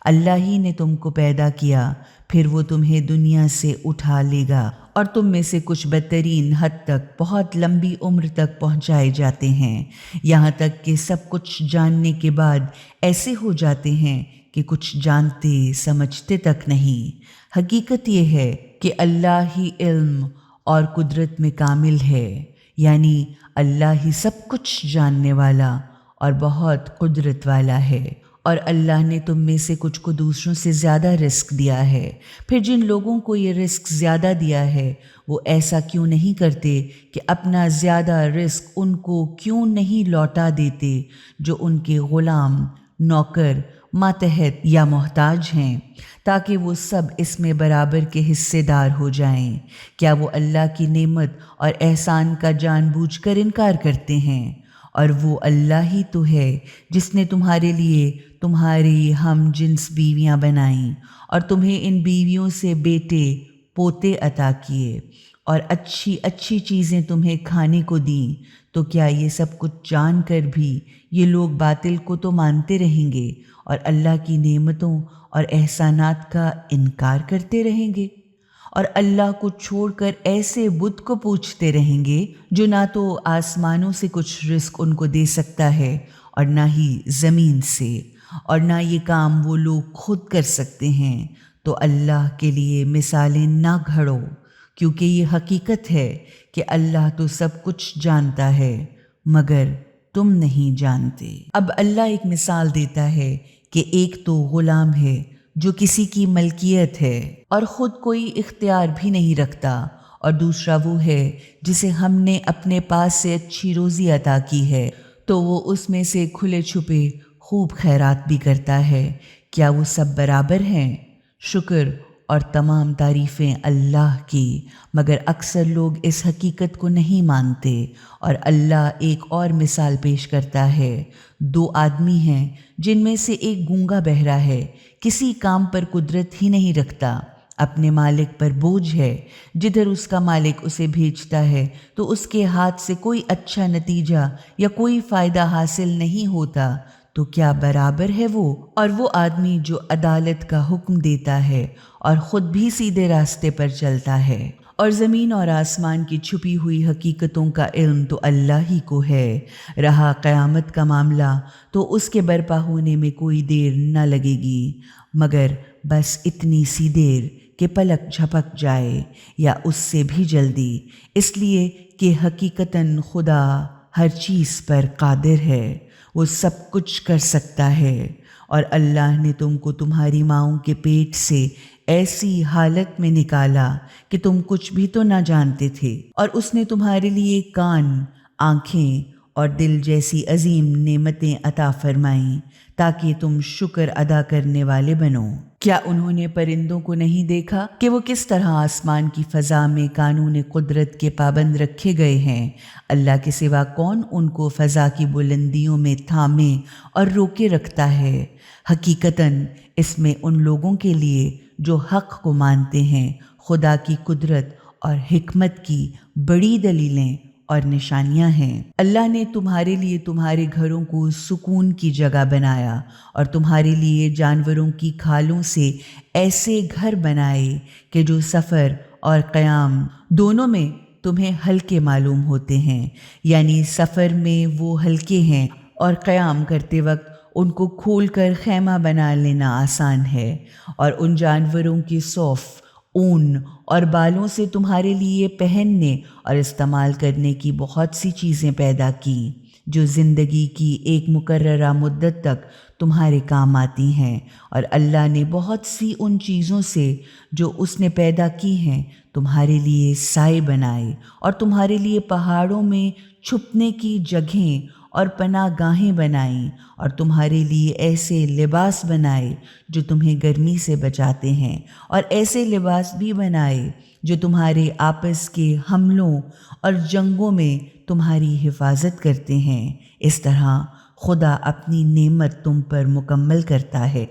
اللہ ہی نے تم کو پیدا کیا، پھر وہ تمہیں دنیا سے اٹھا لے گا، اور تم میں سے کچھ بدترین حد تک بہت لمبی عمر تک پہنچائے جاتے ہیں، یہاں تک کہ سب کچھ جاننے کے بعد ایسے ہو جاتے ہیں کہ کچھ جانتے سمجھتے تک نہیں۔ حقیقت یہ ہے کہ اللہ ہی علم اور قدرت میں کامل ہے، یعنی اللہ ہی سب کچھ جاننے والا اور بہت قدرت والا ہے۔ اور اللہ نے تم میں سے کچھ کو دوسروں سے زیادہ رزق دیا ہے، پھر جن لوگوں کو یہ رزق زیادہ دیا ہے وہ ایسا کیوں نہیں کرتے کہ اپنا زیادہ رزق ان کو کیوں نہیں لوٹا دیتے جو ان کے غلام، نوکر، ماتحت یا محتاج ہیں، تاکہ وہ سب اس میں برابر کے حصے دار ہو جائیں۔ کیا وہ اللہ کی نعمت اور احسان کا جان بوجھ کر انکار کرتے ہیں؟ اور وہ اللہ ہی تو ہے جس نے تمہارے لیے تمہاری ہم جنس بیویاں بنائیں اور تمہیں ان بیویوں سے بیٹے پوتے عطا کیے اور اچھی اچھی چیزیں تمہیں کھانے کو دیں، تو کیا یہ سب کچھ جان کر بھی یہ لوگ باطل کو تو مانتے رہیں گے اور اللہ کی نعمتوں اور احسانات کا انکار کرتے رہیں گے، اور اللہ کو چھوڑ کر ایسے بت کو پوجتے رہیں گے جو نہ تو آسمانوں سے کچھ رزق ان کو دے سکتا ہے اور نہ ہی زمین سے، اور نہ یہ کام وہ لوگ خود کر سکتے ہیں۔ تو اللہ کے لیے مثالیں نہ گھڑو، کیونکہ یہ حقیقت ہے کہ اللہ تو سب کچھ جانتا ہے مگر تم نہیں جانتے۔ اب اللہ ایک مثال دیتا ہے کہ ایک تو غلام ہے جو کسی کی ملکیت ہے اور خود کوئی اختیار بھی نہیں رکھتا، اور دوسرا وہ ہے جسے ہم نے اپنے پاس سے اچھی روزی عطا کی ہے تو وہ اس میں سے کھلے چھپے خوب خیرات بھی کرتا ہے۔ کیا وہ سب برابر ہیں؟ شکر اور تمام تعریفیں اللہ کی، مگر اکثر لوگ اس حقیقت کو نہیں مانتے۔ اور اللہ ایک اور مثال پیش کرتا ہے، دو آدمی ہیں جن میں سے ایک گونگا بہرا ہے، کسی کام پر قدرت ہی نہیں رکھتا، اپنے مالک پر بوجھ ہے، جدھر اس کا مالک اسے بھیجتا ہے تو اس کے ہاتھ سے کوئی اچھا نتیجہ یا کوئی فائدہ حاصل نہیں ہوتا، تو کیا برابر ہے وہ اور وہ آدمی جو عدالت کا حکم دیتا ہے اور خود بھی سیدھے راستے پر چلتا ہے؟ اور زمین اور آسمان کی چھپی ہوئی حقیقتوں کا علم تو اللہ ہی کو ہے۔ رہا قیامت کا معاملہ تو اس کے برپا ہونے میں کوئی دیر نہ لگے گی، مگر بس اتنی سی دیر کہ پلک جھپک جائے یا اس سے بھی جلدی، اس لیے کہ حقیقتاً خدا ہر چیز پر قادر ہے، وہ سب کچھ کر سکتا ہے۔ اور اللہ نے تم کو تمہاری ماؤں کے پیٹ سے ایسی حالت میں نکالا کہ تم کچھ بھی تو نہ جانتے تھے، اور اس نے تمہارے لیے کان، آنکھیں اور دل جیسی عظیم نعمتیں عطا فرمائیں تاکہ تم شکر ادا کرنے والے بنو۔ کیا انہوں نے پرندوں کو نہیں دیکھا کہ وہ کس طرح آسمان کی فضا میں قانون قدرت کے پابند رکھے گئے ہیں؟ اللہ کے سوا کون ان کو فضا کی بلندیوں میں تھامے اور روکے رکھتا ہے؟ حقیقتاً اس میں ان لوگوں کے لیے جو حق کو مانتے ہیں خدا کی قدرت اور حکمت کی بڑی دلیلیں اور نشانیاں ہیں۔ اللہ نے تمہارے لیے تمہارے گھروں کو سکون کی جگہ بنایا اور تمہارے لیے جانوروں کی کھالوں سے ایسے گھر بنائے کہ جو سفر اور قیام دونوں میں تمہیں ہلکے معلوم ہوتے ہیں، یعنی سفر میں وہ ہلکے ہیں اور قیام کرتے وقت ان کو کھول کر خیمہ بنا لینا آسان ہے، اور ان جانوروں کی صوف، اون اور بالوں سے تمہارے لیے پہننے اور استعمال کرنے کی بہت سی چیزیں پیدا کی جو زندگی کی ایک مقررہ مدت تک تمہارے کام آتی ہیں، اور اللہ نے بہت سی ان چیزوں سے جو اس نے پیدا کی ہیں تمہارے لیے سائے بنائے، اور تمہارے لیے پہاڑوں میں چھپنے کی جگہیں اور پناہ گاہیں بنائیں، اور تمہارے لیے ایسے لباس بنائے جو تمہیں گرمی سے بچاتے ہیں، اور ایسے لباس بھی بنائے جو تمہارے آپس کے حملوں اور جنگوں میں تمہاری حفاظت کرتے ہیں۔ اس طرح خدا اپنی نعمت تم پر مکمل کرتا ہے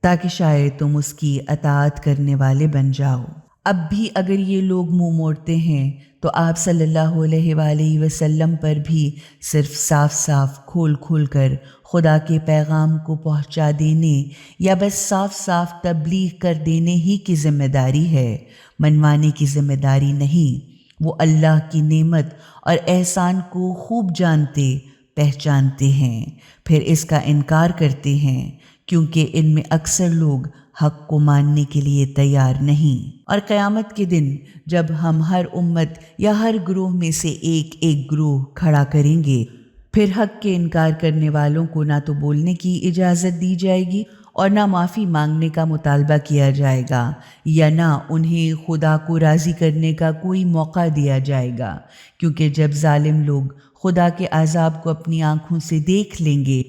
تاکہ شاید تم اس کی اطاعت کرنے والے بن جاؤ۔ اب بھی اگر یہ لوگ منہ موڑتے ہیں تو آپ صلی اللہ علیہ وآلہ وسلم پر بھی صرف صاف صاف کھول کھول کر خدا کے پیغام کو پہنچا دینے یا بس صاف صاف تبلیغ کر دینے ہی کی ذمہ داری ہے، منوانے کی ذمہ داری نہیں۔ وہ اللہ کی نعمت اور احسان کو خوب جانتے پہچانتے ہیں، پھر اس کا انکار کرتے ہیں کیونکہ ان میں اکثر لوگ حق کو ماننے کے لیے تیار نہیں۔ اور قیامت کے دن جب ہم ہر امت یا ہر گروہ میں سے ایک ایک گروہ کھڑا کریں گے، پھر حق کے انکار کرنے والوں کو نہ تو بولنے کی اجازت دی جائے گی اور نہ معافی مانگنے کا مطالبہ کیا جائے گا، یا نہ انہیں خدا کو راضی کرنے کا کوئی موقع دیا جائے گا، کیونکہ جب ظالم لوگ خدا کے عذاب کو اپنی آنکھوں سے دیکھ لیں گے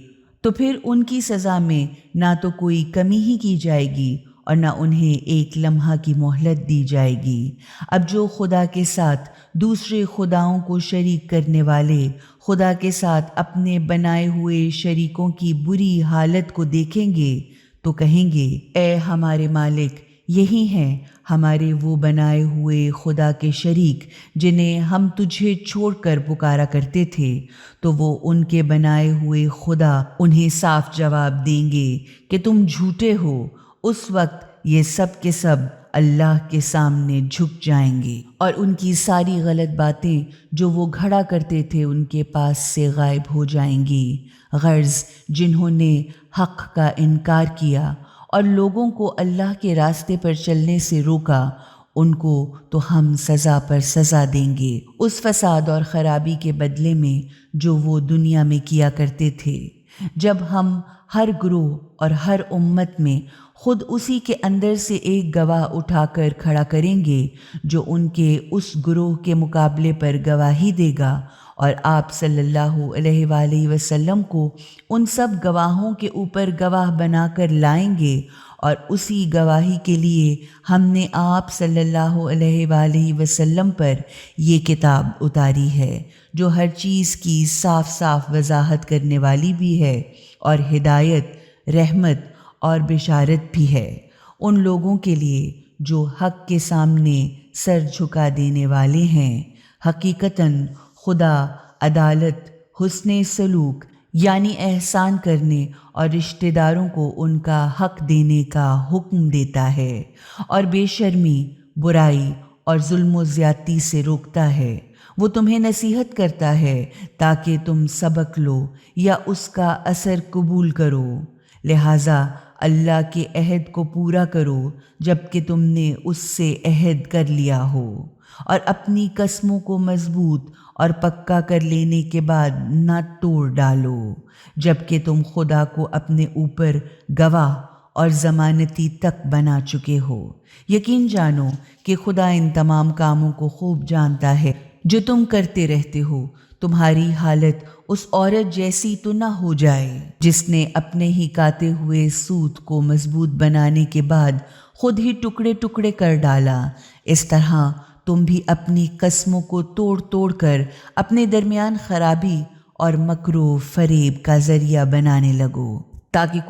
تو پھر ان کی سزا میں نہ تو کوئی کمی ہی کی جائے گی اور نہ انہیں ایک لمحہ کی مہلت دی جائے گی۔ اب جو خدا کے ساتھ دوسرے خداؤں کو شریک کرنے والے خدا کے ساتھ اپنے بنائے ہوئے شریکوں کی بری حالت کو دیکھیں گے تو کہیں گے، اے ہمارے مالک، یہی ہیں ہمارے وہ بنائے ہوئے خدا کے شریک جنہیں ہم تجھے چھوڑ کر پکارا کرتے تھے۔ تو وہ ان کے بنائے ہوئے خدا انہیں صاف جواب دیں گے کہ تم جھوٹے ہو۔ اس وقت یہ سب کے سب اللہ کے سامنے جھک جائیں گے اور ان کی ساری غلط باتیں جو وہ گھڑا کرتے تھے ان کے پاس سے غائب ہو جائیں گی۔ غرض جنہوں نے حق کا انکار کیا اور لوگوں کو اللہ کے راستے پر چلنے سے روکا، ان کو تو ہم سزا پر سزا دیں گے اس فساد اور خرابی کے بدلے میں جو وہ دنیا میں کیا کرتے تھے۔ جب ہم ہر گروہ اور ہر امت میں خود اسی کے اندر سے ایک گواہ اٹھا کر کھڑا کریں گے جو ان کے اس گروہ کے مقابلے پر گواہی دے گا، اور آپ صلی اللہ علیہ وآلہ وسلم کو ان سب گواہوں کے اوپر گواہ بنا کر لائیں گے، اور اسی گواہی کے لیے ہم نے آپ صلی اللہ علیہ وآلہ وسلم پر یہ کتاب اتاری ہے جو ہر چیز کی صاف صاف وضاحت کرنے والی بھی ہے اور ہدایت، رحمت اور بشارت بھی ہے ان لوگوں کے لیے جو حق کے سامنے سر جھکا دینے والے ہیں۔ حقیقتاً خدا عدالت، حسن سلوک یعنی احسان کرنے اور رشتہ داروں کو ان کا حق دینے کا حکم دیتا ہے، اور بے شرمی، برائی اور ظلم و زیادتی سے روکتا ہے۔ وہ تمہیں نصیحت کرتا ہے تاکہ تم سبق لو یا اس کا اثر قبول کرو، لہٰذا اللہ کے عہد کو پورا کرو جب کہ تم نے اس سے عہد کر لیا ہو، اور اپنی قسموں کو مضبوط اور پکا کر لینے کے بعد نہ توڑ ڈالو، جبکہ تم خدا کو اپنے اوپر گواہ اور ضمانتی تک بنا چکے ہو۔ یقین جانو کہ خدا ان تمام کاموں کو خوب جانتا ہے جو تم کرتے رہتے ہو۔ تمہاری حالت اس عورت جیسی تو نہ ہو جائے جس نے اپنے ہی کاتے ہوئے سوت کو مضبوط بنانے کے بعد خود ہی ٹکڑے ٹکڑے کر ڈالا۔ اس طرح تم بھی اپنی قسموں کو توڑ توڑ کر اپنے درمیان خرابی اور مکر و فریب کا ذریعہ بنانے لگو، تاکہ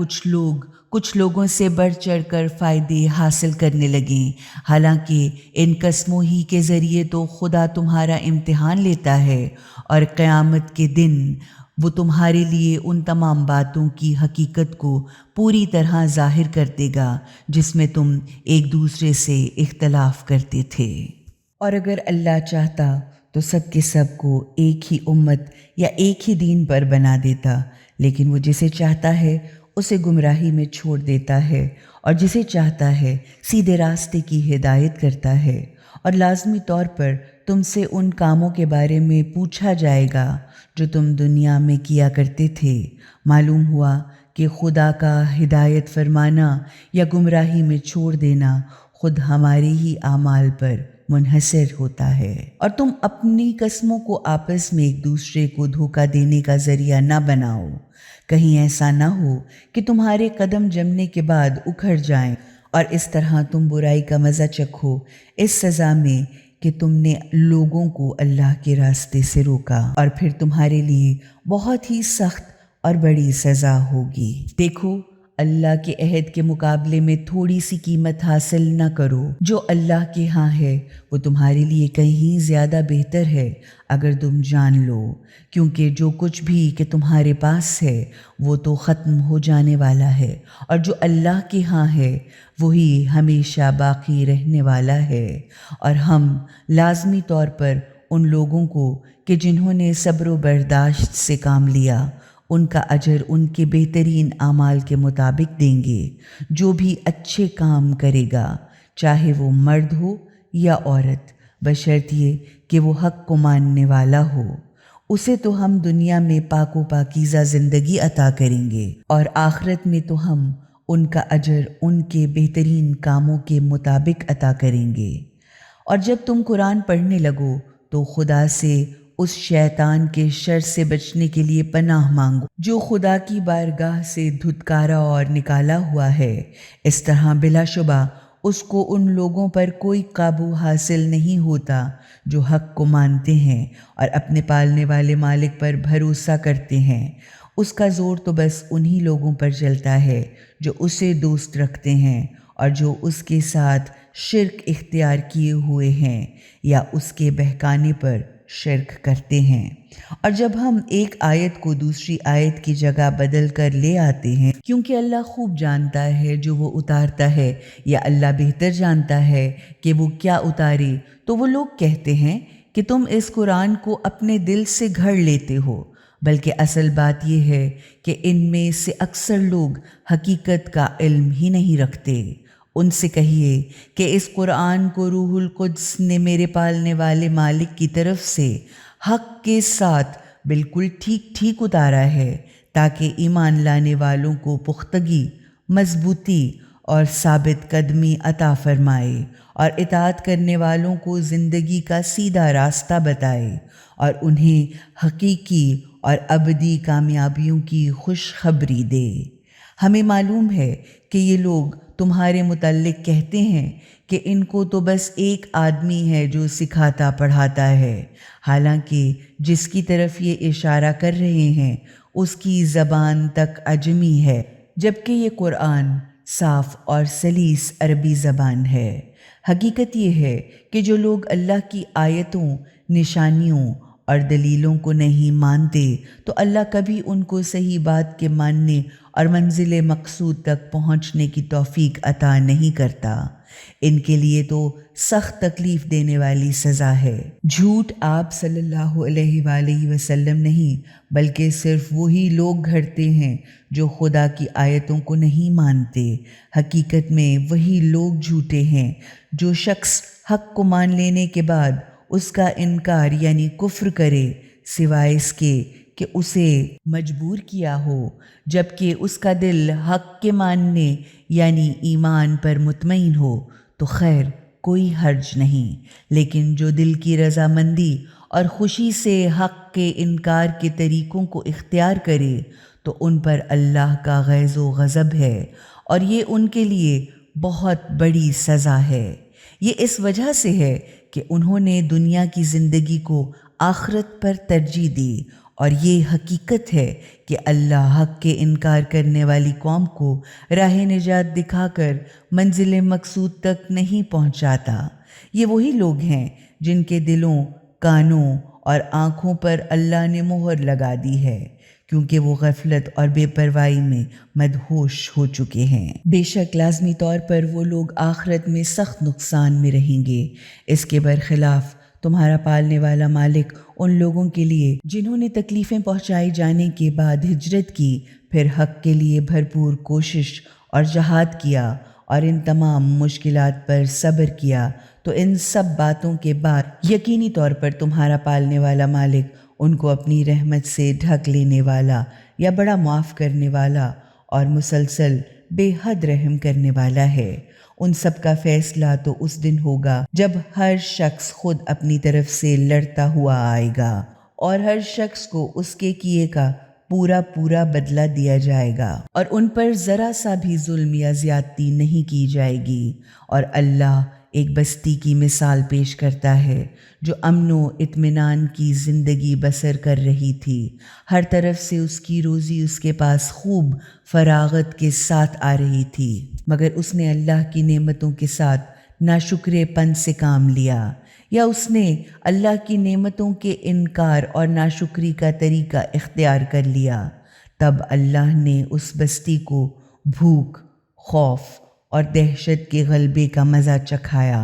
کچھ لوگوں سے بڑھ چڑھ کر فائدے حاصل کرنے لگیں، حالانکہ ان قسموں ہی کے ذریعے تو خدا تمہارا امتحان لیتا ہے، اور قیامت کے دن وہ تمہارے لیے ان تمام باتوں کی حقیقت کو پوری طرح ظاہر کر دے گا جس میں تم ایک دوسرے سے اختلاف کرتے تھے۔ اور اگر اللہ چاہتا تو سب کے سب کو ایک ہی امت یا ایک ہی دین پر بنا دیتا، لیکن وہ جسے چاہتا ہے اسے گمراہی میں چھوڑ دیتا ہے، اور جسے چاہتا ہے سیدھے راستے کی ہدایت کرتا ہے۔ اور لازمی طور پر تم سے ان کاموں کے بارے میں پوچھا جائے گا جو تم دنیا میں کیا کرتے تھے۔ معلوم ہوا کہ خدا کا ہدایت فرمانا یا گمراہی میں چھوڑ دینا خود ہمارے ہی اعمال پر منحصر ہوتا ہے، اور تم اپنی قسموں کو آپس میں ایک دوسرے کو دھوکہ دینے کا ذریعہ نہ بناؤ۔ کہیں ایسا نہ ہو کہ تمہارے قدم جمنے کے بعد اکھڑ جائیں اور اس طرح تم برائی کا مزہ چکھو، اس سزا میں کہ تم نے لوگوں کو اللہ کے راستے سے روکا، اور پھر تمہارے لیے بہت ہی سخت اور بڑی سزا ہوگی۔ دیکھو، اللہ کے عہد کے مقابلے میں تھوڑی سی قیمت حاصل نہ کرو۔ جو اللہ کے ہاں ہے وہ تمہارے لیے کہیں زیادہ بہتر ہے اگر تم جان لو، کیونکہ جو کچھ بھی کہ تمہارے پاس ہے وہ تو ختم ہو جانے والا ہے، اور جو اللہ کے ہاں ہے وہی ہمیشہ باقی رہنے والا ہے۔ اور ہم لازمی طور پر ان لوگوں کو کہ جنہوں نے صبر و برداشت سے کام لیا، ان کا اجر ان کے بہترین اعمال کے مطابق دیں گے۔ جو بھی اچھے کام کرے گا، چاہے وہ مرد ہو یا عورت، بشرط یہ کہ وہ حق کو ماننے والا ہو، اسے تو ہم دنیا میں پاک و پاکیزہ زندگی عطا کریں گے، اور آخرت میں تو ہم ان کا اجر ان کے بہترین کاموں کے مطابق عطا کریں گے۔ اور جب تم قرآن پڑھنے لگو تو خدا سے اس شیطان کے شر سے بچنے کے لیے پناہ مانگو جو خدا کی بارگاہ سے دھتکارا اور نکالا ہوا ہے۔ اس طرح بلا شبہ اس کو ان لوگوں پر کوئی قابو حاصل نہیں ہوتا جو حق کو مانتے ہیں اور اپنے پالنے والے مالک پر بھروسہ کرتے ہیں۔ اس کا زور تو بس انہی لوگوں پر چلتا ہے جو اسے دوست رکھتے ہیں اور جو اس کے ساتھ شرک اختیار کیے ہوئے ہیں یا اس کے بہکانے پر شرک کرتے ہیں۔ اور جب ہم ایک آیت کو دوسری آیت کی جگہ بدل کر لے آتے ہیں، کیونکہ اللہ خوب جانتا ہے جو وہ اتارتا ہے، یا اللہ بہتر جانتا ہے کہ وہ اتارے اتارے، تو وہ لوگ کہتے ہیں کہ تم اس قرآن کو اپنے دل سے گھڑ لیتے ہو، بلکہ اصل بات یہ ہے کہ ان میں سے اکثر لوگ حقیقت کا علم ہی نہیں رکھتے۔ ان سے کہیے کہ اس قرآن کو روح القدس نے میرے پالنے والے مالک کی طرف سے حق کے ساتھ بالکل ٹھیک ٹھیک اتارا ہے، تاکہ ایمان لانے والوں کو پختگی، مضبوطی اور ثابت قدمی عطا فرمائے، اور اطاعت کرنے والوں کو زندگی کا سیدھا راستہ بتائے، اور انہیں حقیقی اور ابدی کامیابیوں کی خوشخبری دے۔ ہمیں معلوم ہے کہ یہ لوگ تمہارے متعلق کہتے ہیں کہ ان کو تو بس ایک آدمی ہے جو سکھاتا پڑھاتا ہے، حالانکہ جس کی طرف یہ اشارہ کر رہے ہیں اس کی زبان تک عجمی ہے، جبکہ یہ قرآن صاف اور سلیس عربی زبان ہے۔ حقیقت یہ ہے کہ جو لوگ اللہ کی آیتوں، نشانیوں اور دلیلوں کو نہیں مانتے تو اللہ کبھی ان کو صحیح بات کے ماننے اور منزل مقصود تک پہنچنے کی توفیق عطا نہیں کرتا۔ ان کے لیے تو سخت تکلیف دینے والی سزا ہے۔ جھوٹ آپ صلی اللہ علیہ وآلہ وسلم نہیں بلکہ صرف وہی لوگ گھڑتے ہیں جو خدا کی آیتوں کو نہیں مانتے۔ حقیقت میں وہی لوگ جھوٹے ہیں جو شخص حق کو مان لینے کے بعد اس کا انکار یعنی کفر کرے سوائے اس کے کہ اسے مجبور کیا ہو، جبکہ اس کا دل حق کے ماننے یعنی ایمان پر مطمئن ہو تو خیر کوئی حرج نہیں، لیکن جو دل کی رضامندی اور خوشی سے حق کے انکار کے طریقوں کو اختیار کرے تو ان پر اللہ کا غیظ و غضب ہے اور یہ ان کے لیے بہت بڑی سزا ہے۔ یہ اس وجہ سے ہے کہ انہوں نے دنیا کی زندگی کو آخرت پر ترجیح دی، اور یہ حقیقت ہے کہ اللہ حق کے انکار کرنے والی قوم کو راہ نجات دکھا کر منزل مقصود تک نہیں پہنچاتا۔ یہ وہی لوگ ہیں جن کے دلوں، کانوں اور آنکھوں پر اللہ نے مہر لگا دی ہے، کیونکہ وہ غفلت اور بے پرواہی میں مدہوش ہو چکے ہیں۔ بے شک لازمی طور پر وہ لوگ آخرت میں سخت نقصان میں رہیں گے۔ اس کے برخلاف تمہارا پالنے والا مالک ان لوگوں کے لیے جنہوں نے تکلیفیں پہنچائی جانے کے بعد ہجرت کی، پھر حق کے لیے بھرپور کوشش اور جہاد کیا اور ان تمام مشکلات پر صبر کیا، تو ان سب باتوں کے بعد یقینی طور پر تمہارا پالنے والا مالک ان کو اپنی رحمت سے ڈھک لینے والا یا بڑا معاف کرنے والا اور مسلسل بے حد رحم کرنے والا ہے۔ ان سب کا فیصلہ تو اس دن ہوگا جب ہر شخص خود اپنی طرف سے لڑتا ہوا آئے گا اور ہر شخص کو اس کے کیے کا پورا بدلہ دیا جائے گا، اور ان پر ذرا سا بھی ظلم یا زیادتی نہیں کی جائے گی۔ اور اللہ ایک بستی کی مثال پیش کرتا ہے جو امن و اطمینان کی زندگی بسر کر رہی تھی، ہر طرف سے اس کی روزی اس کے پاس خوب فراغت کے ساتھ آ رہی تھی، مگر اس نے اللہ کی نعمتوں کے ساتھ ناشکرے پن سے کام لیا، یا اس نے اللہ کی نعمتوں کے انکار اور ناشکری کا طریقہ اختیار کر لیا، تب اللہ نے اس بستی کو بھوک، خوف اور دہشت کے غلبے کا مزہ چکھایا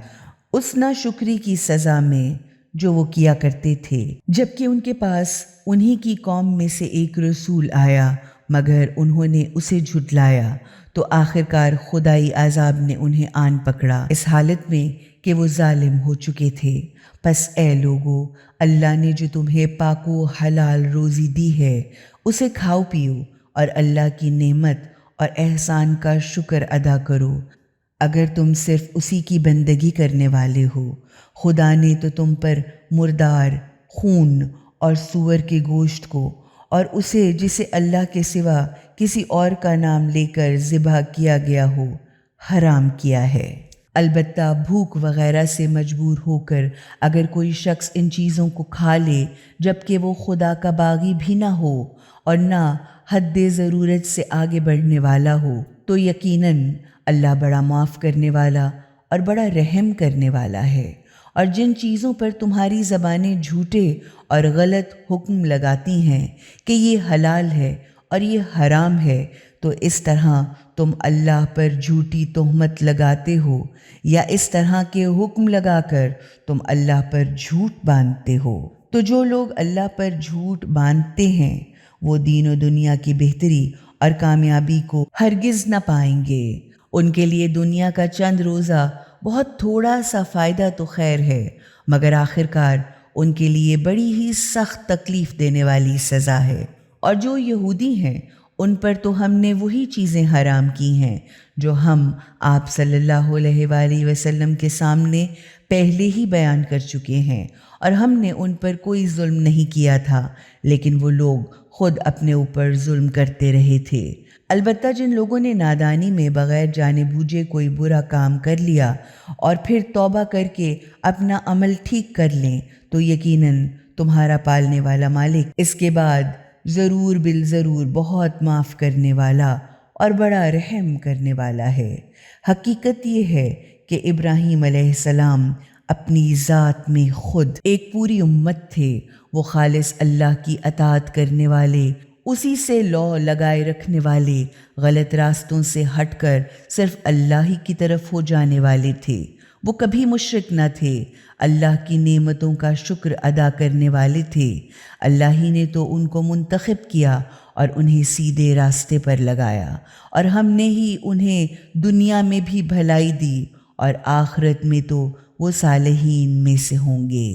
اس ناشکری کی سزا میں جو وہ کیا کرتے تھے، جبکہ ان کے پاس انہی کی قوم میں سے ایک رسول آیا مگر انہوں نے اسے جھٹلایا، تو آخرکار خدائی عذاب نے انہیں آن پکڑا اس حالت میں کہ وہ ظالم ہو چکے تھے۔ پس اے لوگو، اللہ نے جو تمہیں پاک و حلال روزی دی ہے اسے کھاؤ پیو اور اللہ کی نعمت اور احسان کا شکر ادا کرو، اگر تم صرف اسی کی بندگی کرنے والے ہو۔ خدا نے تو تم پر مردار، خون اور سور کے گوشت کو اور اسے جسے اللہ کے سوا کسی اور کا نام لے کر ذبح کیا گیا ہو حرام کیا ہے۔ البتہ بھوک وغیرہ سے مجبور ہو کر اگر کوئی شخص ان چیزوں کو کھا لے جبکہ وہ خدا کا باغی بھی نہ ہو اور نہ حد ضرورت سے آگے بڑھنے والا ہو، تو یقیناً اللہ بڑا معاف کرنے والا اور بڑا رحم کرنے والا ہے۔ اور جن چیزوں پر تمہاری زبانیں جھوٹے اور غلط حکم لگاتی ہیں کہ یہ حلال ہے اور یہ حرام ہے، تو اس طرح تم اللہ پر جھوٹی تہمت لگاتے ہو، یا اس طرح کے حکم لگا کر تم اللہ پر جھوٹ باندھتے ہو۔ تو جو لوگ اللہ پر جھوٹ باندھتے ہیں وہ دین و دنیا کی بہتری اور کامیابی کو ہرگز نہ پائیں گے۔ ان کے لیے دنیا کا چند روزہ بہت تھوڑا سا فائدہ تو خیر ہے، مگر آخرکار ان کے لیے بڑی ہی سخت تکلیف دینے والی سزا ہے۔ اور جو یہودی ہیں ان پر تو ہم نے وہی چیزیں حرام کی ہیں جو ہم آپ صلی اللہ علیہ وآلہ وسلم کے سامنے پہلے ہی بیان کر چکے ہیں، اور ہم نے ان پر کوئی ظلم نہیں کیا تھا، لیکن وہ لوگ خود اپنے اوپر ظلم کرتے رہے تھے۔ البتہ جن لوگوں نے نادانی میں بغیر جانے بوجھے کوئی برا کام کر لیا اور پھر توبہ کر کے اپنا عمل ٹھیک کر لیں، تو یقیناً تمہارا پالنے والا مالک اس کے بعد ضرور بالضرور بہت معاف کرنے والا اور بڑا رحم کرنے والا ہے۔ حقیقت یہ ہے کہ ابراہیم علیہ السلام اپنی ذات میں خود ایک پوری امت تھے، وہ خالص اللہ کی اطاعت کرنے والے، اسی سے لو لگائے رکھنے والے، غلط راستوں سے ہٹ کر صرف اللہ ہی کی طرف ہو جانے والے تھے۔ وہ کبھی مشرک نہ تھے، اللہ کی نعمتوں کا شکر ادا کرنے والے تھے۔ اللہ ہی نے تو ان کو منتخب کیا اور انہیں سیدھے راستے پر لگایا، اور ہم نے ہی انہیں دنیا میں بھی بھلائی دی اور آخرت میں تو وہ صالحین میں سے ہوں گے۔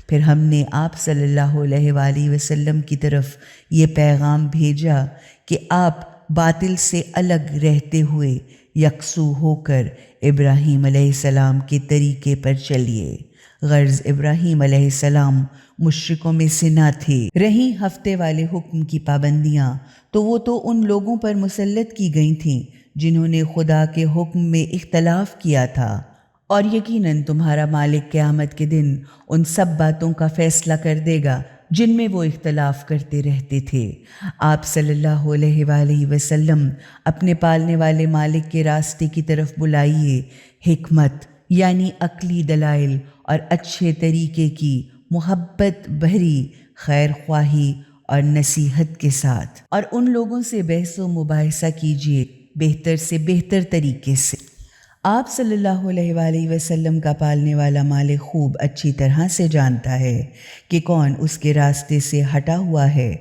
پھر ہم نے آپ صلی اللہ علیہ وآلہ وسلم کی طرف یہ پیغام بھیجا کہ آپ باطل سے الگ رہتے ہوئے یکسو ہو کر ابراہیم علیہ السلام کے طریقے پر چلیے۔ غرض ابراہیم علیہ السلام مشرکوں میں سے نہ تھے۔ رہیں ہفتے والے حکم کی پابندیاں، تو وہ تو ان لوگوں پر مسلط کی گئی تھیں جنہوں نے خدا کے حکم میں اختلاف کیا تھا، اور یقیناً تمہارا مالک قیامت کے دن ان سب باتوں کا فیصلہ کر دے گا جن میں وہ اختلاف کرتے رہتے تھے۔ آپ صلی اللہ علیہ وآلہ وسلم اپنے پالنے والے مالک کے راستے کی طرف بلائیے، حکمت یعنی عقلی دلائل اور اچھے طریقے کی محبت بھری خیر خواہی اور نصیحت کے ساتھ، اور ان لوگوں سے بحث و مباحثہ کیجیے بہتر سے بہتر طریقے سے۔ آپ صلی اللہ علیہ وآلہ وسلم کا پالنے والا مالک خوب اچھی طرح سے جانتا ہے کہ کون اس کے راستے سے ہٹا ہوا ہے،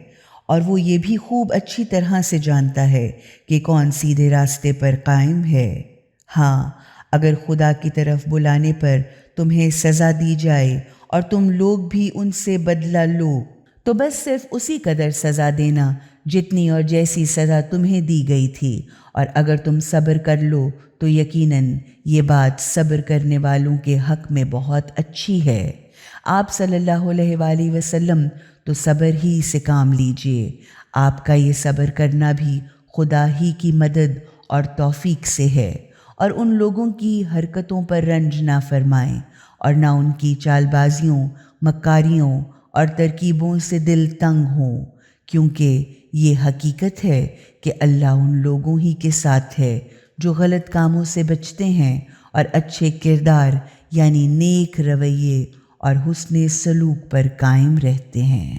اور وہ یہ بھی خوب اچھی طرح سے جانتا ہے کہ کون سیدھے راستے پر قائم ہے۔ ہاں، اگر خدا کی طرف بلانے پر تمہیں سزا دی جائے اور تم لوگ بھی ان سے بدلہ لو، تو بس صرف اسی قدر سزا دینا جتنی اور جیسی سزا تمہیں دی گئی تھی، اور اگر تم صبر کر لو تو یقیناً یہ بات صبر کرنے والوں کے حق میں بہت اچھی ہے۔ آپ صلی اللہ علیہ وآلہ وسلم تو صبر ہی سے کام لیجئے۔ آپ کا یہ صبر کرنا بھی خدا ہی کی مدد اور توفیق سے ہے، اور ان لوگوں کی حرکتوں پر رنج نہ فرمائیں، اور نہ ان کی چال بازیوں، مکاریوں اور ترکیبوں سے دل تنگ ہوں، کیونکہ یہ حقیقت ہے کہ اللہ ان لوگوں ہی کے ساتھ ہے جو غلط کاموں سے بچتے ہیں اور اچھے کردار یعنی نیک رویے اور حسن سلوک پر قائم رہتے ہیں۔